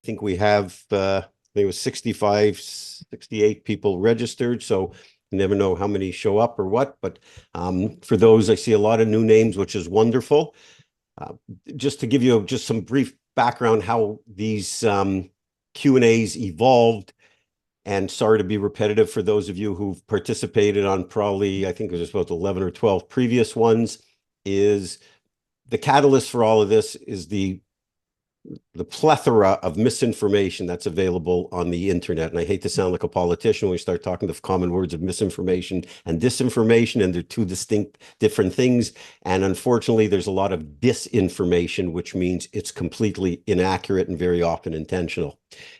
think we have, I think it was 65, 68 people registered. So you never know how many show up or what. But for those, I see a lot of new names, which is wonderful. Uh, just to give you just some brief background how these Q&As evolved, and sorry to be repetitive for those of you who've participated on probably, I think it was about 11 or 12 previous ones, is the catalyst for all of this is the plethora of misinformation that's available on the internet. And I hate to sound like a politician when we start talking the common words of misinformation and disinformation, and they're two distinct different things. And unfortunately, there's a lot of disinformation, which means it's completely inaccurate and very often intentional.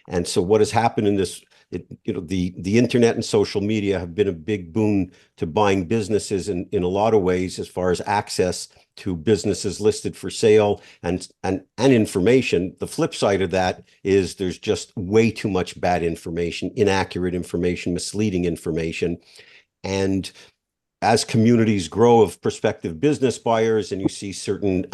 And so what has happened in this, the internet and social media have been a big boon to buying businesses in a lot of ways, as far as access to businesses listed for sale and information. The flip side of that is there's just way too much bad information, inaccurate information, misleading information. And as communities grow of prospective business buyers, and you see certain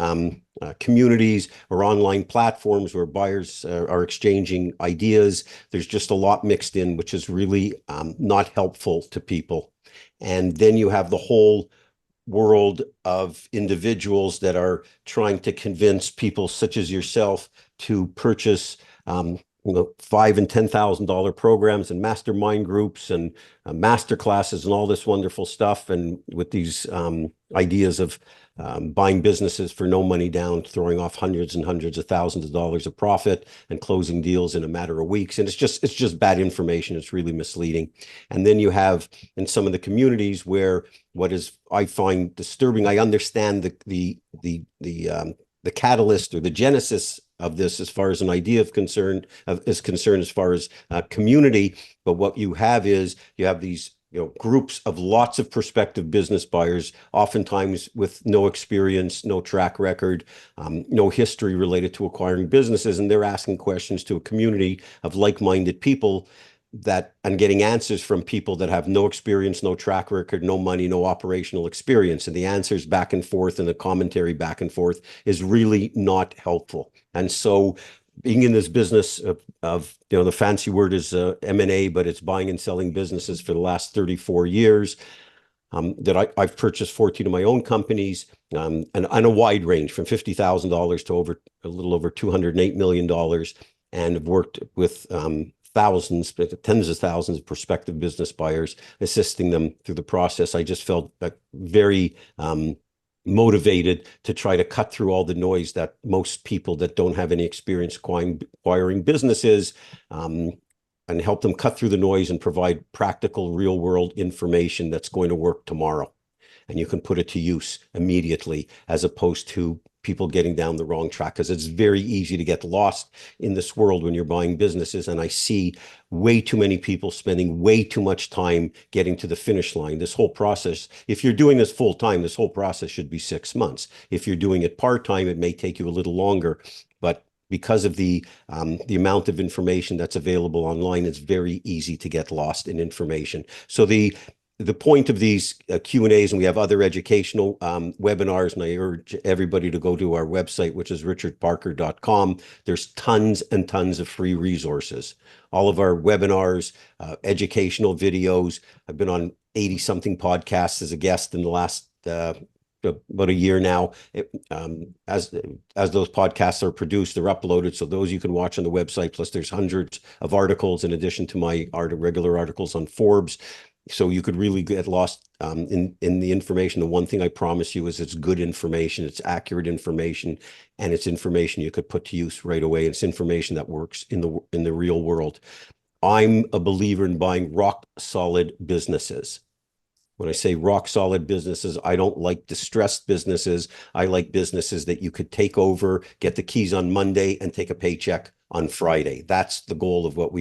communities or online platforms where buyers are exchanging ideas, there's just a lot mixed in, which is really not helpful to people. And then you have the whole world of individuals that are trying to convince people such as yourself to purchase $5,000 and $10,000 programs and mastermind groups and master classes and all this wonderful stuff, and with these ideas of buying businesses for no money down, throwing off hundreds and hundreds of thousands of dollars of profit and closing deals in a matter of weeks. And it's just bad information. It's really misleading. And then you have in some of the communities where what is, I find disturbing, I understand the catalyst or the genesis of this as far as an idea is concerned as far as community. But what you have is you have these groups of lots of prospective business buyers, oftentimes with no experience, no track record, no history related to acquiring businesses. And they're asking questions to a community of like-minded people and getting answers from people that have no experience, no track record, no money, no operational experience. And the answers back and forth and the commentary back and forth is really not helpful. And so being in this business of the fancy word is M&A, but it's buying and selling businesses for the last 34 years, that I've purchased 14 of my own companies, and a wide range from $50,000 to a little over $208 million, and have worked with thousands, tens of thousands of prospective business buyers, assisting them through the process. I just felt very motivated to try to cut through all the noise that most people that don't have any experience acquiring businesses, and help them cut through the noise and provide practical, real world information that's going to work tomorrow. And you can put it to use immediately, as opposed to people getting down the wrong track, because it's very easy to get lost in this world when you're buying businesses. And I see way too many people spending way too much time getting to the finish line. This whole process, if you're doing this full time, this whole process should be 6 months. If you're doing it part-time, it may take you a little longer, but because of the amount of information that's available online, it's very easy to get lost in information. So the point of these Q&As, and we have other educational webinars, and I urge everybody to go to our website, which is richardparker.com. There's tons and tons of free resources. All of our webinars, educational videos. I've been on 80-something podcasts as a guest in the last about a year now. As those podcasts are produced, they're uploaded, so those you can watch on the website. Plus, there's hundreds of articles in addition to my regular articles on Forbes. So you could really get lost in the information. The one thing I promise you is it's good information, it's accurate information, and it's information you could put to use right away. It's information that works in the real world. I'm a believer in buying rock solid businesses. When I say rock solid businesses, I don't like distressed businesses. I like businesses that you could take over, get the keys on Monday, and take a paycheck on Friday. That's the goal of what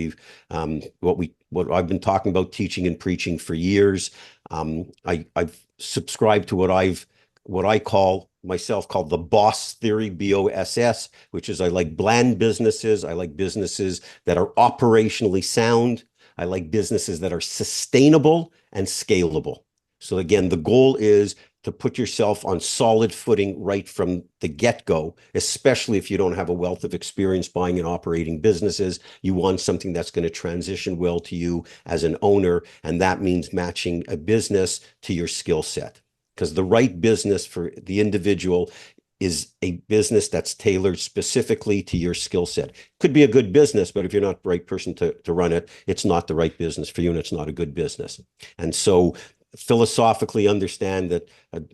I've been talking about, teaching and preaching for years. I've subscribed to what I call the boss theory, BOSS, which is I like bland businesses. I like businesses that are operationally sound. I like businesses that are sustainable and scalable. So again, the goal is to put yourself on solid footing right from the get-go, especially if you don't have a wealth of experience buying and operating businesses. You want something that's going to transition well to you as an owner, and that means matching a business to your skill set. Because the right business for the individual is a business that's tailored specifically to your skill set. Could be a good business, but if you're not the right person to run it, it's not the right business for you, and it's not a good business. And so philosophically understand that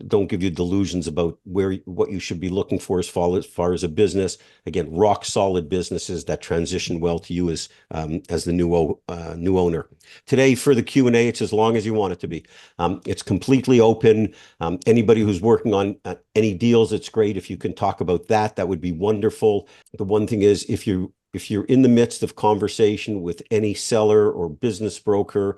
don't give you delusions about what you should be looking for as far as a business. Again, rock solid businesses that transition well to you as the new owner. Today for the Q&A, it's as long as you want it to be. It's completely open. Anybody who's working on any deals, it's great if you can talk about that. That would be wonderful. The one thing is, if you're in the midst of conversation with any seller or business broker,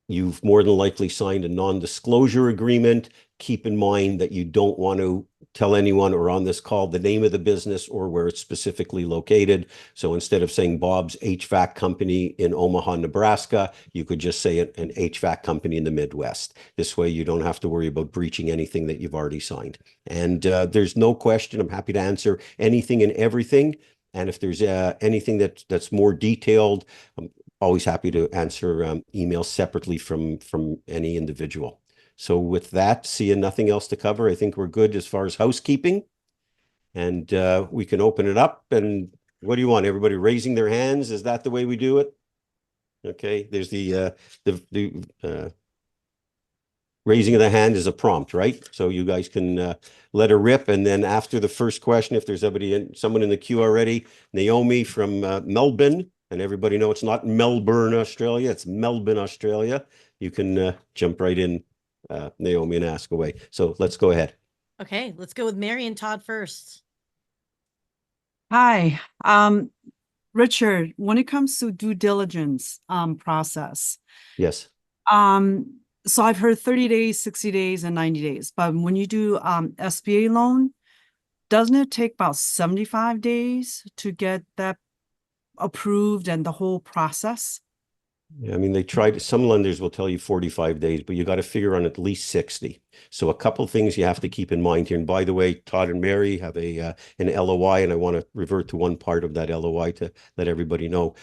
you've more than likely signed a non-disclosure agreement. Keep in mind that you don't want to tell anyone or on this call the name of the business or where it's specifically located. So instead of saying Bob's HVAC company in Omaha, Nebraska, you could just say an HVAC company in the Midwest. This way you don't have to worry about breaching anything that you've already signed. And there's no question. I'm happy to answer anything and everything. And if there's anything that's more detailed, always happy to answer emails separately from any individual. So with that, seeing nothing else to cover, I think we're good as far as housekeeping. And we can open it up. And what do you want? Everybody raising their hands? Is that the way we do it? Okay, there's the raising of the hand is a prompt, right? So you guys can let her rip. And then after the first question, if there's someone in the queue already, Naomi from Melbourne. And everybody know it's not Melbourne, Australia. It's Melbourne, Australia. You can jump right in, Naomi, and ask away. So let's go ahead. Okay, let's go with Mary and Todd first. Hi. Richard, when it comes to due diligence process, Yes. so I've heard 30 days, 60 days, and 90 days. But when you do SBA loan, doesn't it take about 75 days to get that approved and the whole process? Yeah, I mean, some lenders will tell you 45 days, but you got to figure on at least 60. So a couple things you have to keep in mind here. And by the way, Todd and Mary have an LOI, and I want to revert to one part of that LOI to let everybody know,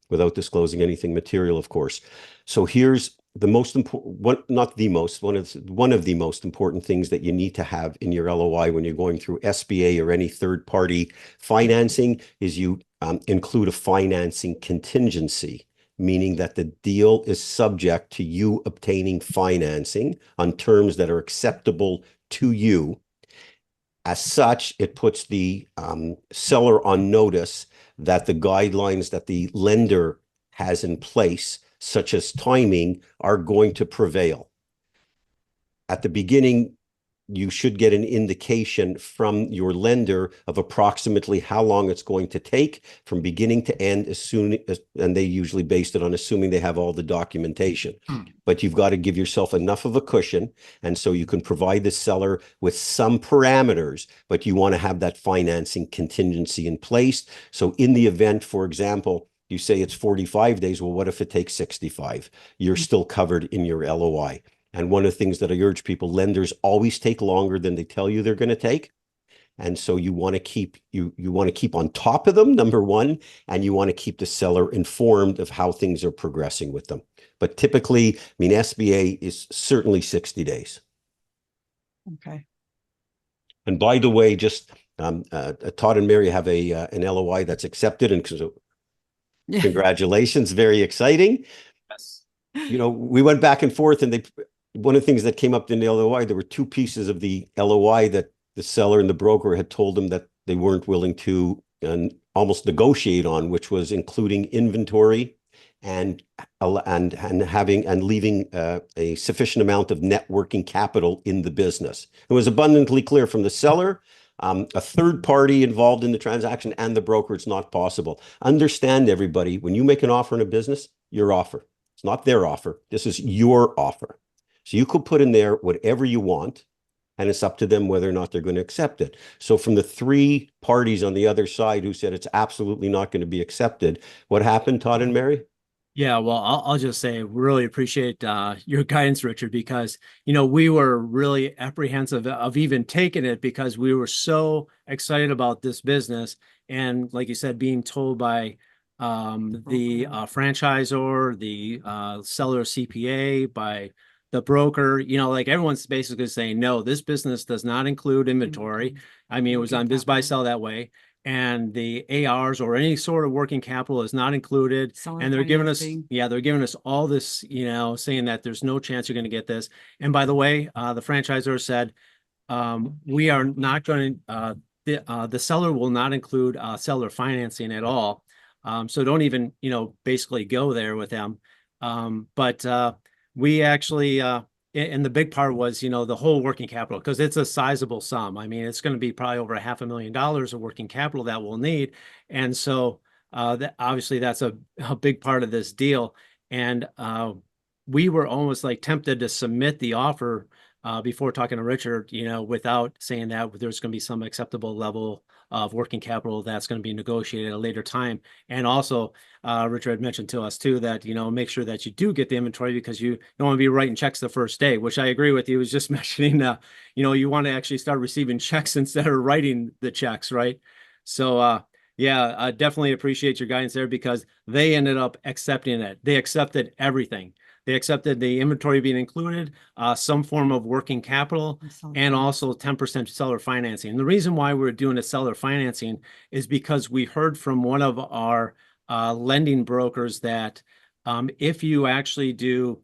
without disclosing anything material, of course. So here's the most important, one of the most important things that you need to have in your LOI when you're going through SBA or any third-party financing is you include a financing contingency, meaning that the deal is subject to you obtaining financing on terms that are acceptable to you. As such, it puts the seller on notice that the guidelines that the lender has in place, such as timing, are going to prevail. At the beginning, you should get an indication from your lender of approximately how long it's going to take from beginning to end, and they usually based it on assuming they have all the documentation. But you've got to give yourself enough of a cushion, and so you can provide the seller with some parameters, but you want to have that financing contingency in place. So in the event, for example, you say it's 45 days, well, what if it takes 65? You're still covered in your LOI. And one of the things that I urge people, lenders always take longer than they tell you they're going to take. And so you want to keep on top of them, number one, and you want to keep the seller informed of how things are progressing with them. But typically, I mean, SBA is certainly 60 days. Okay. And by the way, just Todd and Mary have an LOI that's accepted, and so congratulations, very exciting. Yes. You know, we went back and forth, and one of the things that came up in the LOI, there were two pieces of the LOI that the seller and the broker had told them that they weren't willing to almost negotiate on, which was including inventory and leaving a sufficient amount of net working capital in the business. It was abundantly clear from the seller, a third party involved in the transaction, and the broker, it's not possible. Understand, everybody, when you make an offer in a business, your offer. It's not their offer. This is your offer. So you could put in there whatever you want, and it's up to them whether or not they're going to accept it. So from the three parties on the other side who said it's absolutely not going to be accepted, what happened, Todd and Mary? Yeah, well, I'll just say really appreciate your guidance, Richard, because we were really apprehensive of even taking it because we were so excited about this business, and like you said, being told by the franchisor, the seller CPA, by the broker, like everyone's basically saying, no, this business does not include inventory. I mean, it was on Biz Buy Sell that way, and the ARs or any sort of working capital is not included. And they're giving us, they're giving us all this, saying that there's no chance you're going to get this. And by the way, the franchisor said, we are not going to, the seller will not include seller financing at all. So don't even, basically go there with them. But we actually, and the big part was, the whole working capital, because it's a sizable sum. I mean, it's going to be probably over $500,000 of working capital that we'll need. And so that obviously that's a big part of this deal. And we were almost like tempted to submit the offer before talking to Richard, without saying that there's going to be some acceptable level of working capital that's going to be negotiated at a later time. And also, Richard had mentioned to us too that, make sure that you do get the inventory, because you don't want to be writing checks the first day, which I agree with you. He was just mentioning, you want to actually start receiving checks instead of writing the checks, right? So, yeah, I definitely appreciate your guidance there, because they ended up accepting it. They accepted everything. They accepted the inventory being included, some form of working capital, and also 10% seller financing. And the reason why we're doing a seller financing is because we heard from one of our lending brokers that if you actually do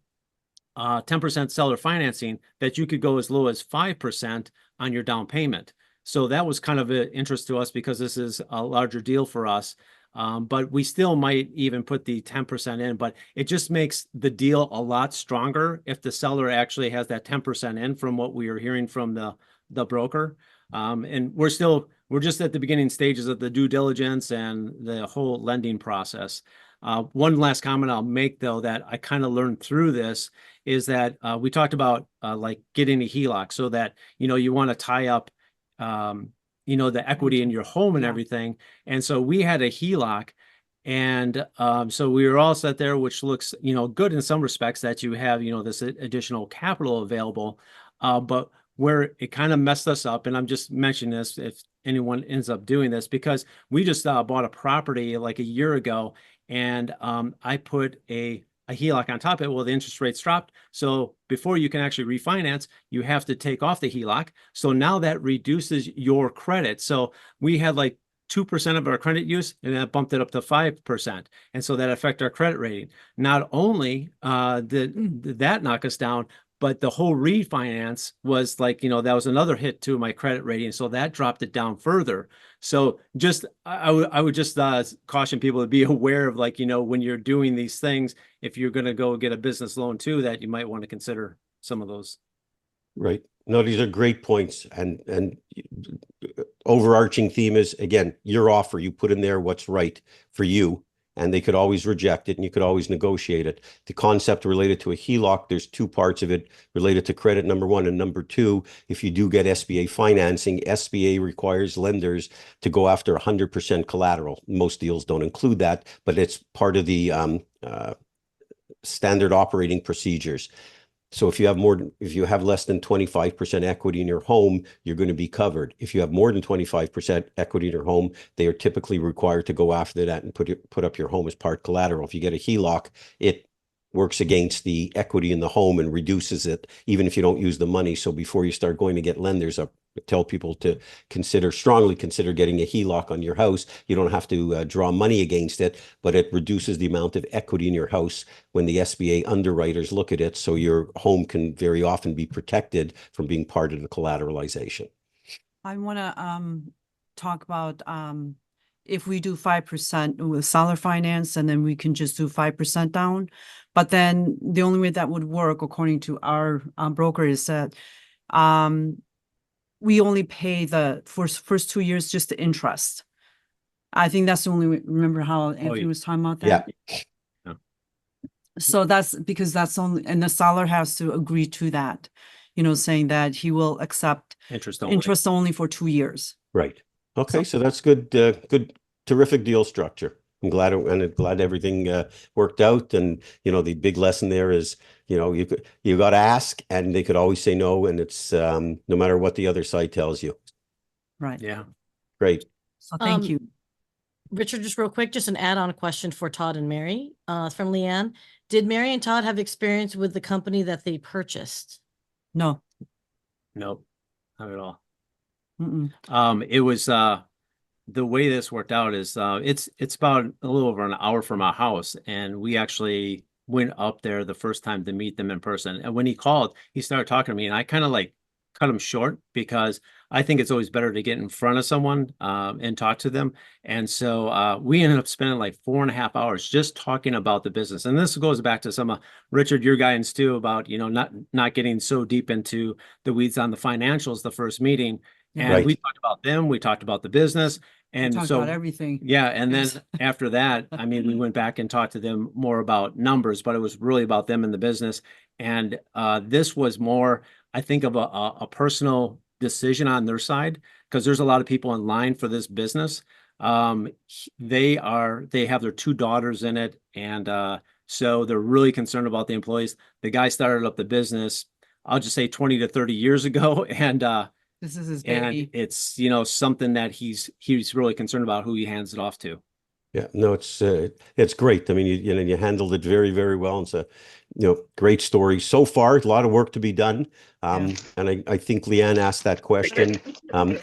10% seller financing, that you could go as low as 5% on your down payment. So that was kind of an interest to us, because this is a larger deal for us. But we still might even put the 10% in, but it just makes the deal a lot stronger if the seller actually has that 10% in, from what we are hearing from the broker. And we're just at the beginning stages of the due diligence and the whole lending process. One last comment I'll make, though, that I kind of learned through this is that we talked about like getting a HELOC, so that, you want to tie up the equity in your home and everything. And so we had a HELOC, and so we were all set there, which looks, good in some respects, that you have, this additional capital available. But where it kind of messed us up, and I'm just mentioning this if anyone ends up doing this, because we just bought a property like a year ago, and I put a HELOC on top of it. Well, the interest rates dropped. So before you can actually refinance, you have to take off the HELOC. So now that reduces your credit. So we had like 2% of our credit use, and that bumped it up to 5%. And so that affected our credit rating. Not only did that knock us down, but the whole refinance was like, that was another hit to my credit rating. So that dropped it down further. So just, I would just caution people to be aware of, like, when you're doing these things, if you're going to go get a business loan too, that you might want to consider some of those. Right. No, these are great points. And overarching theme is, again, your offer, you put in there what's right for you, and they could always reject it, and you could always negotiate it. The concept related to a HELOC, there's two parts of it related to credit, number one, and number two, if you do get SBA financing, SBA requires lenders to go after 100% collateral. Most deals don't include that, but it's part of the standard operating procedures. So if you have less than 25% equity in your home, you're going to be covered. If you have more than 25% equity in your home, they are typically required to go after that and put up your home as part collateral. If you get a HELOC, it works against the equity in the home and reduces it, even if you don't use the money. So before you start going to get lenders, I tell people to strongly consider getting a HELOC on your house. You don't have to draw money against it, but it reduces the amount of equity in your house when the SBA underwriters look at it. So your home can very often be protected from being part of the collateralization. I want to talk about if we do 5% with seller finance, and then we can just do 5% down. But then the only way that would work, according to our broker, is that we only pay the first 2 years just the interest. I think that's the only way. Remember how Anthony was talking about that? Yeah. So that's because that's only, and the seller has to agree to that, saying that he will accept Interest only for 2 years. Right. Okay. So that's good. Good, terrific deal structure. I'm glad everything worked out. And the big lesson there is, you got to ask, and they could always say no, and it's no matter what the other side tells you. Right. Yeah. Great. So thank Um, you. Richard, just real quick, just an add-on question for Todd and Mary, from Leanne. Did Mary and Todd have experience with the company that they purchased? No. Nope. Not at all. Mm-mm. It was the way this worked out is it's about a little over an hour from our house, and we actually went up there the first time to meet them in person. And when he called, he started talking to me, and I kind of like cut him short because I think it's always better to get in front of someone and talk to them. And so we ended up spending like 4.5 hours just talking about the business. And this goes back to some of Richard, your guidance too, about not getting so deep into the weeds on the financials the first meeting. Yeah. And Right. we talked about them, we talked about the business. We And talked so, about everything. yeah. And then Yes. after that, I mean, we went back and talked to them more about numbers, but it was really about them and the business. And this was more, I think, of a personal decision on their side, because there's a lot of people in line for this business. They have their 2 daughters in it. And so they're really concerned about the employees. The guy started up the business, I'll just say 20 to 30 years ago. This is his And baby. it's, something that he's really concerned about who he hands it off to. Yeah, no, it's great. I mean, you handled it very, very well. It's a, great story so far. A lot of work to be done. And I think Leanne asked that question.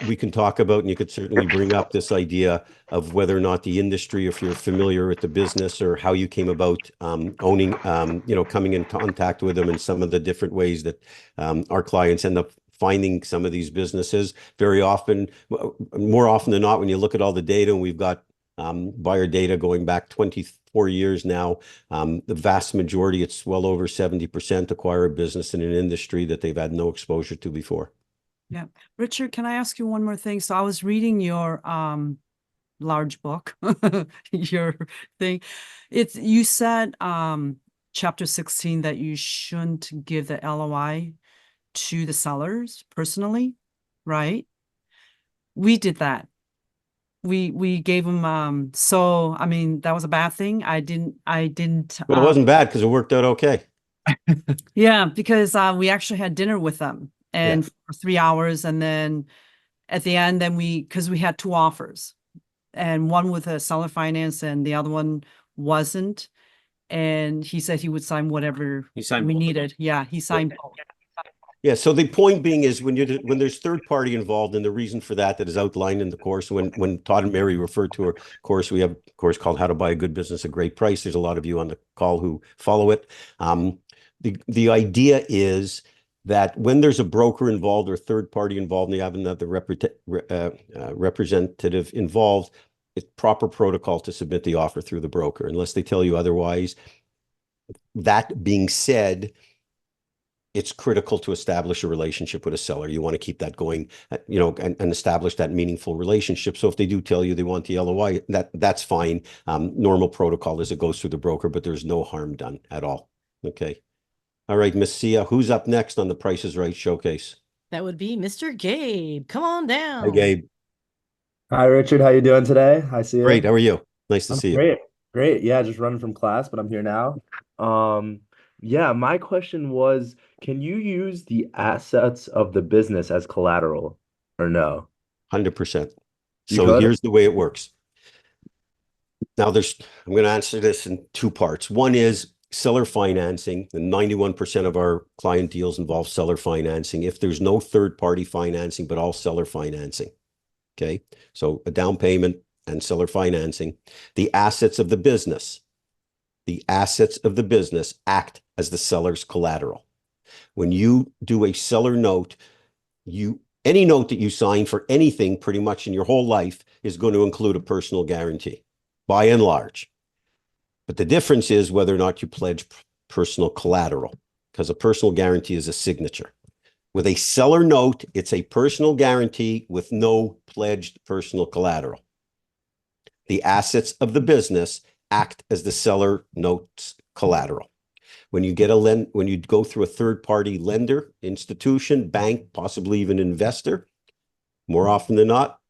We can talk about, and you could certainly bring up this idea of whether or not the industry, if you're familiar with the business, or how you came about owning, coming in contact with them, and some of the different ways that our clients end up finding some of these businesses. Very often, more often than not, when you look at all the data, and we've got buyer data going back 24 years now. The vast majority, it's well over 70%, acquire a business in an industry that they've had no exposure to before. Yeah. Richard, can I ask you one more thing? So I was reading your large book, your thing. You said chapter 16 that you shouldn't give the LOI to the sellers personally, right? We did that. We gave them so I mean that was a bad thing. I didn't Well, it wasn't bad because it worked out okay. yeah, because we actually had dinner with them and for 3 hours, and then at the end because we had 2 offers, and one with a seller finance and the other one wasn't, and he said he would sign whatever He signed we both. needed. Yeah, he signed both. Yeah. So the point being is when there's third party involved, and the reason for that is outlined in the course. When Todd and Mary referred to our course, we have a course called How to Buy a Good Business at Great Price. There's a lot of you on the call who follow it. The idea is that when there's a broker involved or third party involved, and you have another representative involved, it's proper protocol to submit the offer through the broker, unless they tell you otherwise. That being said, it's critical to establish a relationship with a seller. You want to keep that going, and establish that meaningful relationship. So if they do tell you they want the LOI, that's fine. Normal protocol is it goes through the broker, but there's no harm done at all. Okay. All right, Miss Sia, who's up next on the Price is Right showcase? That would be Mr. Gabe. Come on Hi, down. Gabe. Hi, Richard. How you doing today? I see you. Great. How are you? Nice to I'm see you. great. Great. Yeah, just running from class, but I'm here now. Yeah, my question was, can you use the assets of the business as collateral or no? 100%. You So could? here's the way it works. Now I'm going to answer this in 2 parts. One is seller financing, and 91% of our client deals involve seller financing. If there's no third party financing, but all seller financing. Okay. So a down payment and seller financing, the assets of the business act as the seller's collateral. When you do a seller note, any note that you sign for anything pretty much in your whole life is going to include a personal guarantee, by and large. But the difference is whether or not you pledge personal collateral, because a personal guarantee is a signature. With a seller note, it's a personal guarantee with no pledged personal collateral. The assets of the business act as the seller note's collateral. When you go through a third-party lender, institution, bank, possibly even investor, more often than not,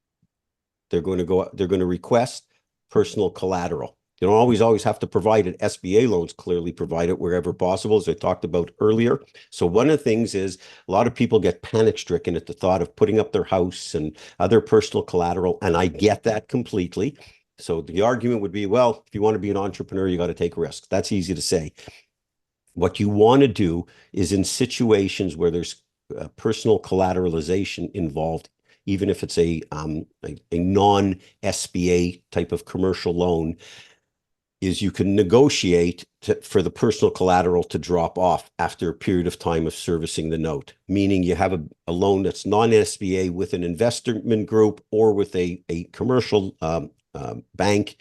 they're going to request personal collateral. You don't always have to provide it. SBA loans clearly provide it wherever possible, as I talked about earlier. So one of the things is a lot of people get panic stricken at the thought of putting up their house and other personal collateral. And I get that completely. So the argument would be, well, if you want to be an entrepreneur, you got to take risks. That's easy to say. What you want to do is in situations where there's personal collateralization involved, even if it's a non-SBA type of commercial loan, is you can negotiate for the personal collateral to drop off after a period of time of servicing the note, meaning you have a loan that's non-SBA with an investment group or with a commercial bank.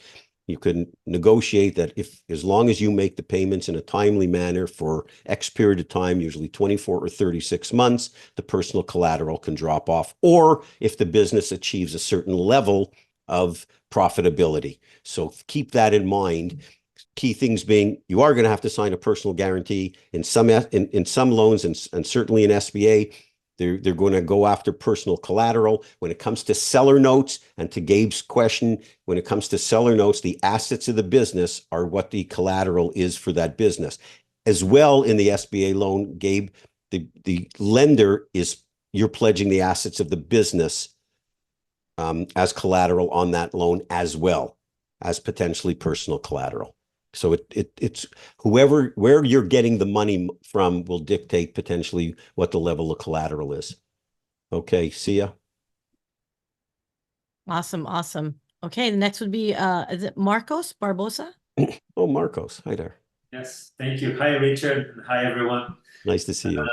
You can negotiate that as long as you make the payments in a timely manner for X period of time, usually 24 or 36 months, the personal collateral can drop off, or if the business achieves a certain level of profitability. So keep that in mind. Key things being, you are going to have to sign a personal guarantee in some loans, and certainly in SBA. They're going to go after personal collateral. When it comes to seller notes, and to Gabe's question, when it comes to seller notes, the assets of the business are what the collateral is for that business. As well, in the SBA loan, Gabe, the lender you're pledging the assets of the business as collateral on that loan, as well as potentially personal collateral. So it's where you're getting the money from will dictate potentially what the level of collateral is. Okay, see ya. Awesome. Okay, the next would be is it Marcos Barbosa? Oh, Marcos, hi there. Yes, thank you. Hi, Richard, and hi, everyone. Nice to see you.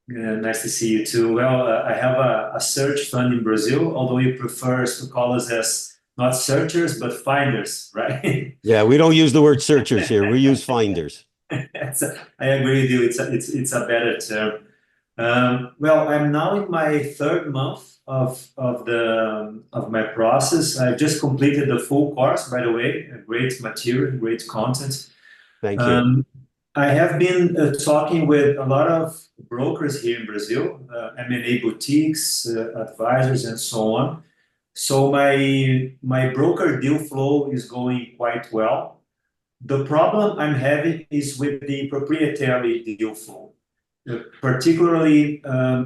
Nice to see you too. Well, I have a search fund in Brazil, although he prefers to call us as not searchers, but finders, right? Yeah, we don't use the word searchers here. We use finders. I agree with you. It's a better term. Well, I'm now in my third month of my process. I just completed the full course, by the way. Great material, great content. Thank you. I have been talking with a lot of brokers here in Brazil, M&A boutiques, advisors, and so on. So my broker deal flow is going quite well. The problem I'm having is with the proprietary deal flow, particularly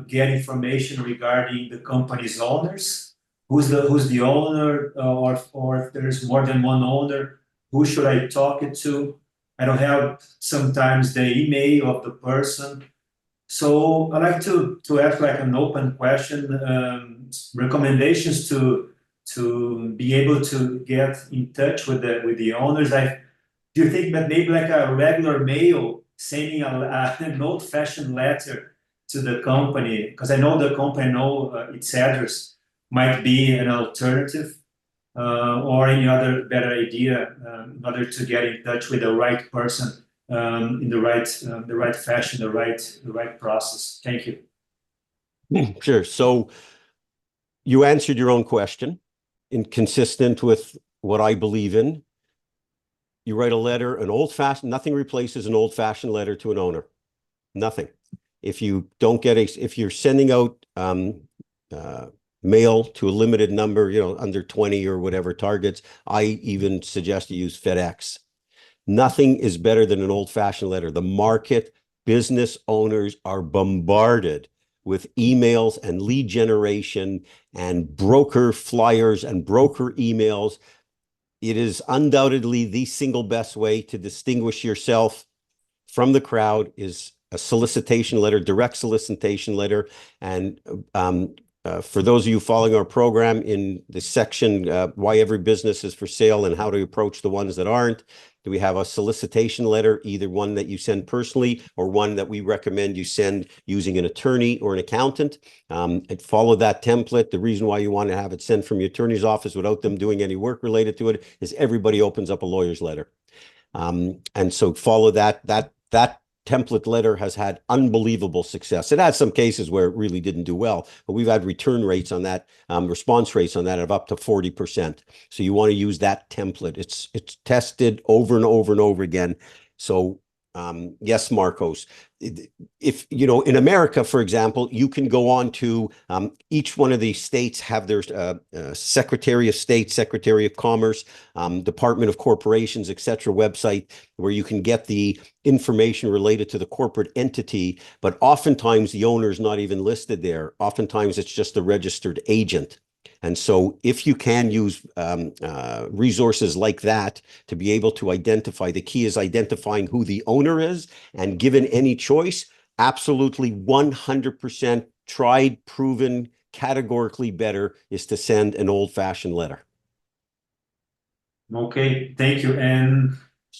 get information regarding the company's owners, who's the owner, or if there's more than one owner, who should I talk it to? I don't have sometimes the email of the person. So I like to ask like an open question, recommendations to be able to get in touch with the owners. Do you think that maybe like a regular mail, sending an old-fashioned letter to the company, because I know the company its address, might be an alternative, or any other better idea in order to get in touch with the right person in the right fashion, the right process. Thank you. Sure. So you answered your own question, consistent with what I believe in. You write a letter, nothing replaces an old-fashioned letter to an owner. Nothing. If you don't get if you're sending out mail to a limited number, under 20 or whatever targets, I even suggest you use FedEx. Nothing is better than an old-fashioned letter. The market, business owners are bombarded with emails and lead generation and broker flyers and broker emails. It is undoubtedly the single best way to distinguish yourself from the crowd is a solicitation letter, direct solicitation letter. And for those of you following our program, in the section, why every business is for sale and how to approach the ones that aren't, do we have a solicitation letter, either one that you send personally or one that we recommend you send using an attorney or an accountant, and follow that template. The reason why you want to have it sent from your attorney's office without them doing any work related to it is everybody opens up a lawyer's letter. And so follow that template letter has had unbelievable success. It has some cases where it really didn't do well, but we've had return rates on that, response rates on that of up to 40%. So you want to use that template. It's tested over and over and over again. So Yes, Marcos. If, you know, in America, for example, you can go on to each one of these states have their Secretary of State, Secretary of Commerce, Department of Corporations, etc. website where you can get the information related to the corporate entity, but oftentimes the owner is not even listed there. Oftentimes it's just a registered agent. And so if you can use resources like that to be able to identify, the key is identifying who the owner is, and given any choice, absolutely 100% tried, proven, categorically better is to send an old-fashioned letter. Okay, thank you. And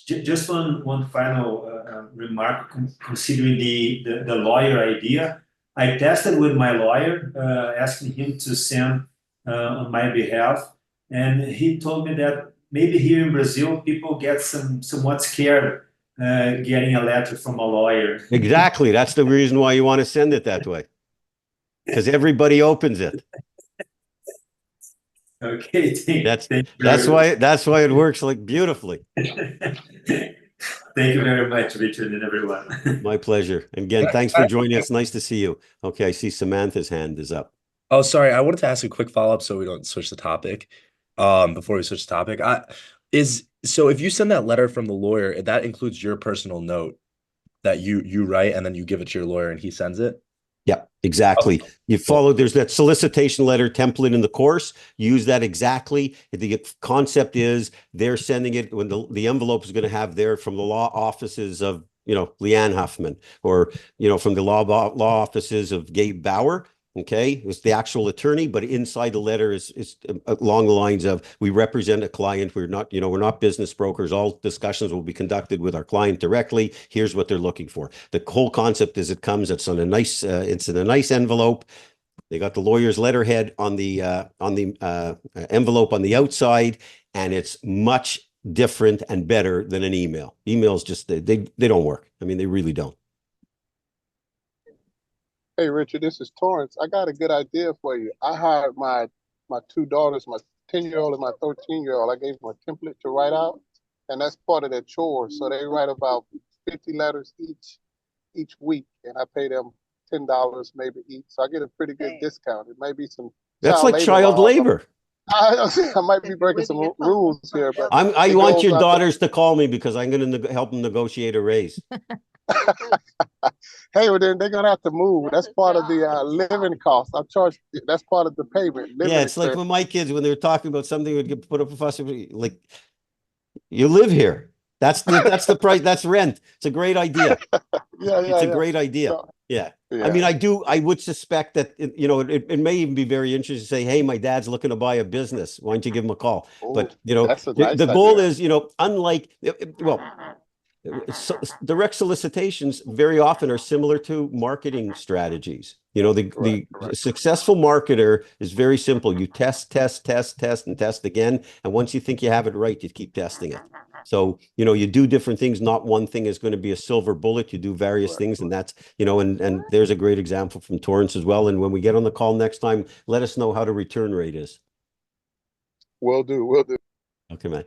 just one final remark, considering the lawyer idea. I tested with my lawyer, asking him to send on my behalf, and he told me that maybe here in Brazil, people get somewhat scared getting a letter from a lawyer. Exactly. That's the reason why you want to send it that way, because everybody opens it. Okay, That's thank you that's very why it works like beautifully. Thank you very much, Richard, and everyone. My pleasure. And again, thanks for joining us. Nice to see you. Okay, I see Samantha's hand is up. Oh, sorry. I wanted to ask a quick follow-up so we don't switch the topic. Before we switch the topic, so if you send that letter from the lawyer, that includes your personal note that you write and then you give it to your lawyer and he sends it? Yeah, exactly. Okay. You follow, there's that solicitation letter template in the course. Use that exactly. The concept is they're sending it when the envelope is going to have there from the law offices of, you know, Leanne Huffman, or, you know, from the law offices of Gabe Bauer. Okay, it's the actual attorney, but inside the letter is along the lines of, we represent a client. We're not, you know, we're not business brokers. All discussions will be conducted with our client directly. Here's what they're looking for. The whole concept is it's on a nice, it's in a nice envelope. They got the lawyer's letterhead on the envelope on the outside, and it's much different and better than an email. Emails just they don't work. I mean, they really don't. Hey Richard, this is Torrance. I got a good idea for you. I hired my two daughters, my 10-year-old and my 13-year-old. I gave them a template to write out, and that's part of their chores. So they write about 50 letters each week, and I pay them $10 maybe each. So I get a pretty good discount. It may be some That's like child laws. labor. I might be breaking some rules here, but I it want goes your out daughters to call me because I'm going to help them negotiate a raise. Hey, well then they're gonna have to move. That's part of the living cost. I charge. That's part of the payment. Yeah, it's like when my kids, when they were talking about something, would get put up a fuss. Like, you live here. That's the price. That's rent. It's a great idea. It's a great idea. So, Yeah. yeah. I mean, I would suspect that, you know, it may even be very interesting to say, hey, my dad's looking to buy a business. Why don't you give him a call? But, you know, that's a nice the goal idea. is, you know, unlike, well, direct solicitations very often are similar to marketing strategies. You know, the successful marketer is very simple. You test, and test again. And once you think you have it right, you keep testing it. So, you know, you do different things. Not one thing is going to be a silver bullet. You do various things. And that's, you know, and there's a great example from Torrance as well. And when we get on the call next time, let us know how the return rate is. Will do. Okay, man.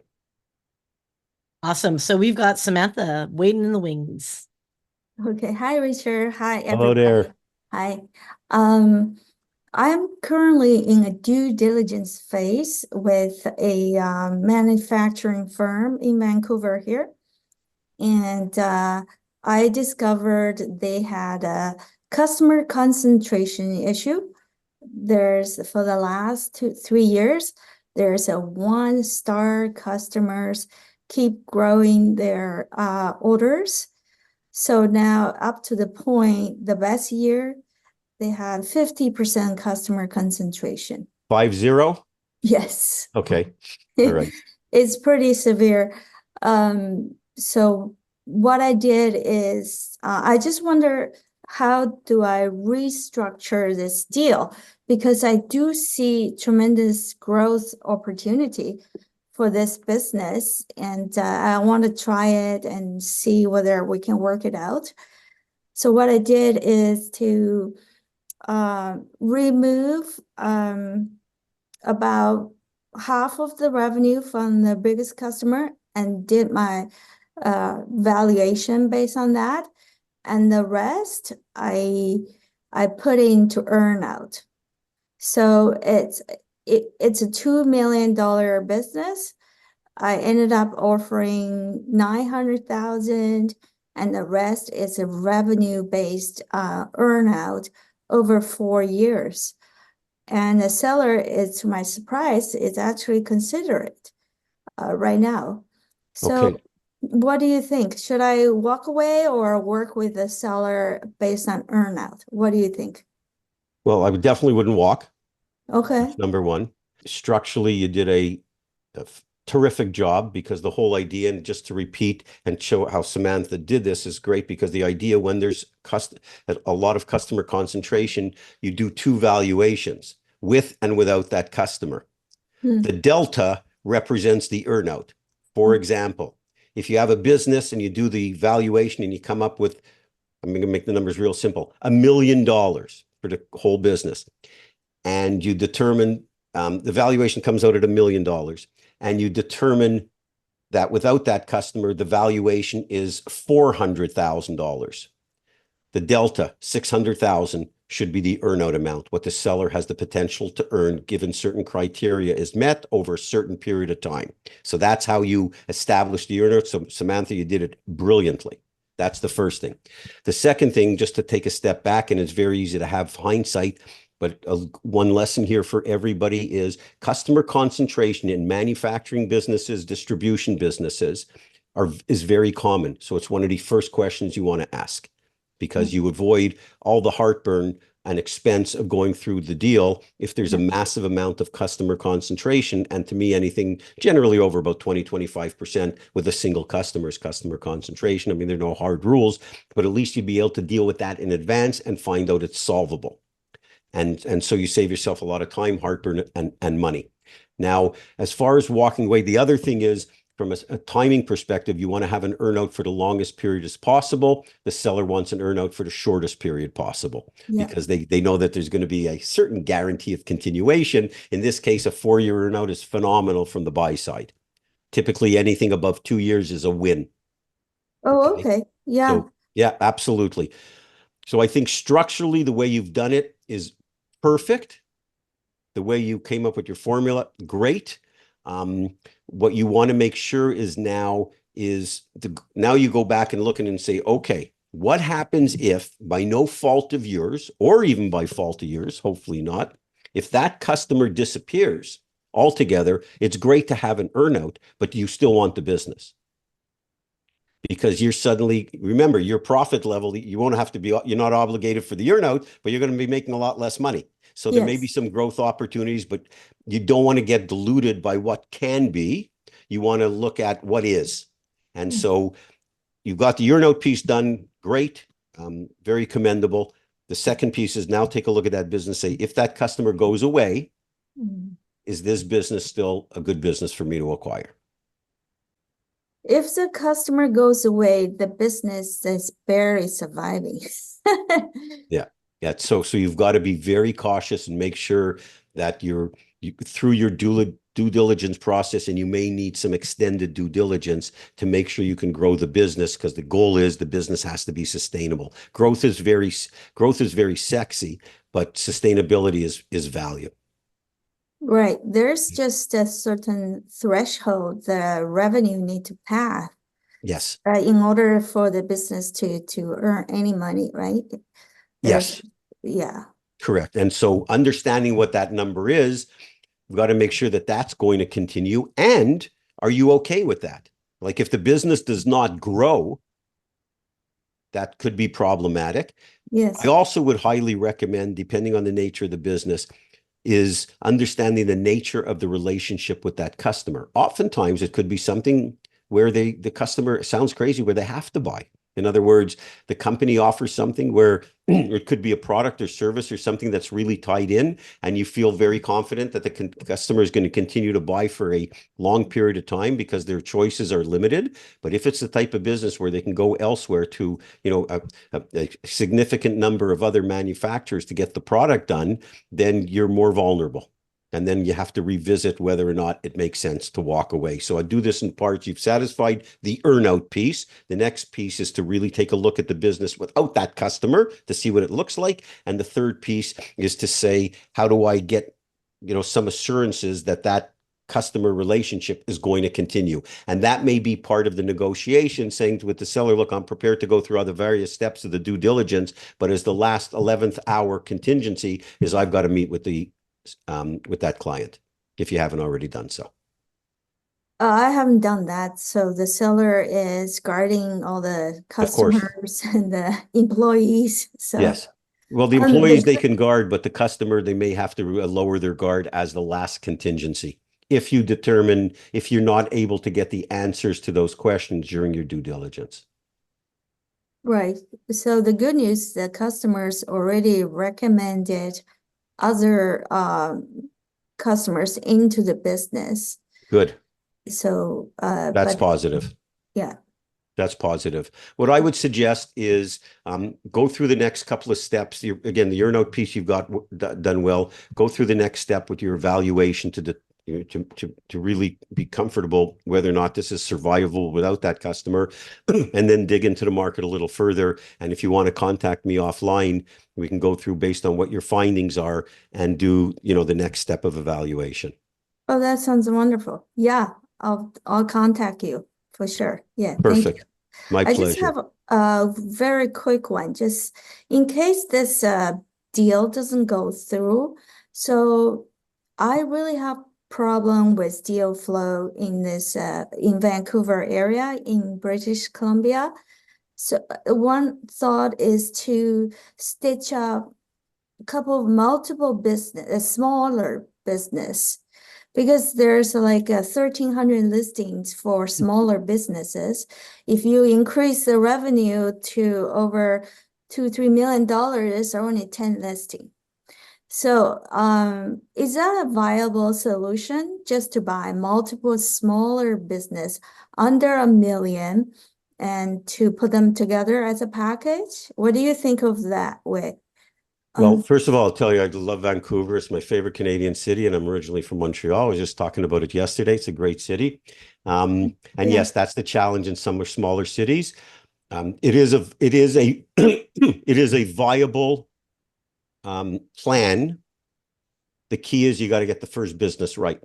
Awesome. So we've got Samantha waiting in the wings. Okay. Hi, Richard. Hi, Hello everybody. there. Hi. I'm currently in a due diligence phase with a manufacturing firm in Vancouver here. And I discovered they had a customer concentration issue. For the last 3 years, there's a 1-star customers keep growing their orders. So now up to the point, the best year, they had 50% customer concentration. 50? Yes. Okay. All right. It's pretty severe. So what I did is I just wonder, how do I restructure this deal? Because I do see tremendous growth opportunity for this business, and I want to try it and see whether we can work it out. So what I did is to remove about half of the revenue from the biggest customer and did my valuation based on that. And the rest I put into earnout. So it's a $2 million business. I ended up offering 900,000, and the rest is a revenue-based earnout over 4 years. And the seller, is to my surprise, is actually considerate right now. So Okay. what do you think? Should I walk away or work with the seller based on earnout? What do you think? Well, I would definitely wouldn't walk. Okay. Number one. Structurally, you did a terrific job, because the whole idea, and just to repeat and show how Samantha did this, is great, because the idea, when there's a lot of customer concentration, you do 2 valuations, with and without that customer. Hmm. The delta represents the earnout. For example, if you have a business and you do the valuation and you come up with, I'm going to make the numbers real simple, $1 million for the whole business, and you determine the valuation comes out at $1 million, and you determine that without that customer, the valuation is $400,000. The delta, 600,000, should be the earnout amount, what the seller has the potential to earn given certain criteria is met over a certain period of time. So that's how you establish the earnout. So Samantha, you did it brilliantly. That's the first thing. The second thing, just to take a step back, and it's very easy to have hindsight, but one lesson here for everybody is customer concentration in manufacturing businesses, distribution businesses is very common. So it's one of the first questions you want to ask, because you avoid all the heartburn and expense of going through the deal if there's a massive amount of customer concentration. And to me, anything generally over about 20-25% with a single customer's customer concentration. I mean, there are no hard rules, but at least you'd be able to deal with that in advance and find out it's solvable. And so you save yourself a lot of time, heartburn, and money. Now, as far as walking away, the other thing is, from a timing perspective, you want to have an earnout for the longest period as possible. The seller wants an earnout for the shortest period possible, because they know that there's going to be a certain guarantee of continuation. In this case, a 4-year earnout is phenomenal from the buy side. Typically, anything above 2 years is a win. Oh, okay. Yeah. So, yeah, absolutely. So I think structurally, the way you've done it is perfect. The way you came up with your formula, great. What you want to make sure is now you go back and look and say, okay, what happens if, by no fault of yours, or even by fault of yours, hopefully not, if that customer disappears altogether? It's great to have an earnout, but you still want the business. Because you're suddenly, remember, your profit level, you won't have to be, you're not obligated for the earnout, but you're going to be making a lot less money. So there may be some growth opportunities, but you don't want to get diluted by what can be. You want to look at what is. And so you've got the earnout piece done. Great. Very commendable. The second piece is now take a look at that business. Say, if that customer goes away, is this business still a good business for me to acquire? If the customer goes away, the business is barely surviving. Yeah. So you've got to be very cautious and make sure that you through your due diligence process, and you may need some extended due diligence to make sure you can grow the business, because the goal is the business has to be sustainable. Growth is very sexy, but sustainability is value. Right. There's just a certain threshold the revenue need to pass Yes. in order for the business to earn any money, right? Yes. Yeah. Correct. And so understanding what that number is, we've got to make sure that that's going to continue. And are you okay with that? Like, if the business does not grow, that could be problematic. Yes. I also would highly recommend, depending on the nature of the business, is understanding the nature of the relationship with that customer. Oftentimes it could be something where the customer, sounds crazy, where they have to buy. In other words, the company offers something where it could be a product or service or something that's really tied in, and you feel very confident that the customer is going to continue to buy for a long period of time because their choices are limited. But if it's the type of business where they can go elsewhere to, a significant number of other manufacturers to get the product done, then you're more vulnerable. And then you have to revisit whether or not it makes sense to walk away. So I do this in parts. You've satisfied the earn-out piece. The next piece is to really take a look at the business without that customer to see what it looks like. And the third piece is to say, how do I get, some assurances that that customer relationship is going to continue? And that may be part of the negotiation, saying with the seller, look, I'm prepared to go through other various steps of the due diligence, but as the last 11th hour contingency is I've got to meet with that client, if you haven't already done so. I haven't done that, so the seller is guarding all the Of course. customers and the employees, so. Yes. Well, the employees they can guard, but the customer, they may have to lower their guard as the last contingency. If you're not able to get the answers to those questions during your due diligence. Right, so the good news, the customers already recommended other customers into the business, Good. so That's positive. Yeah. That's positive. What I would suggest is go through the next couple of steps. Again, the earn-out piece you've got done well. Go through the next step with your evaluation to really be comfortable whether or not this is survivable without that customer, and then dig into the market a little further. And if you want to contact me offline, we can go through based on what your findings are and do, the next step of evaluation. Oh, that sounds wonderful. Yeah, I'll contact you for sure. Yeah, thank you. Perfect. My I just pleasure. have a very quick one, just in case this deal doesn't go through. So I really have problem with deal flow in this in Vancouver area in British Columbia. So one thought is to stitch up a couple of multiple business, a smaller business, because there's like 1,300 listings for smaller businesses. If you increase the revenue to over $2-3 million, there's only 10 listings. So is that a viable solution, just to buy multiple smaller business under $1 million and to put them together as a package? What do you think of that way? Well, first of all, I'll tell you, I love Vancouver. It's my favorite Canadian city, and I'm originally from Montreal. I was just talking about it yesterday. It's a great city. And Yeah. yes, that's the challenge in some smaller cities. It is a viable plan. The key is you got to get the first business right.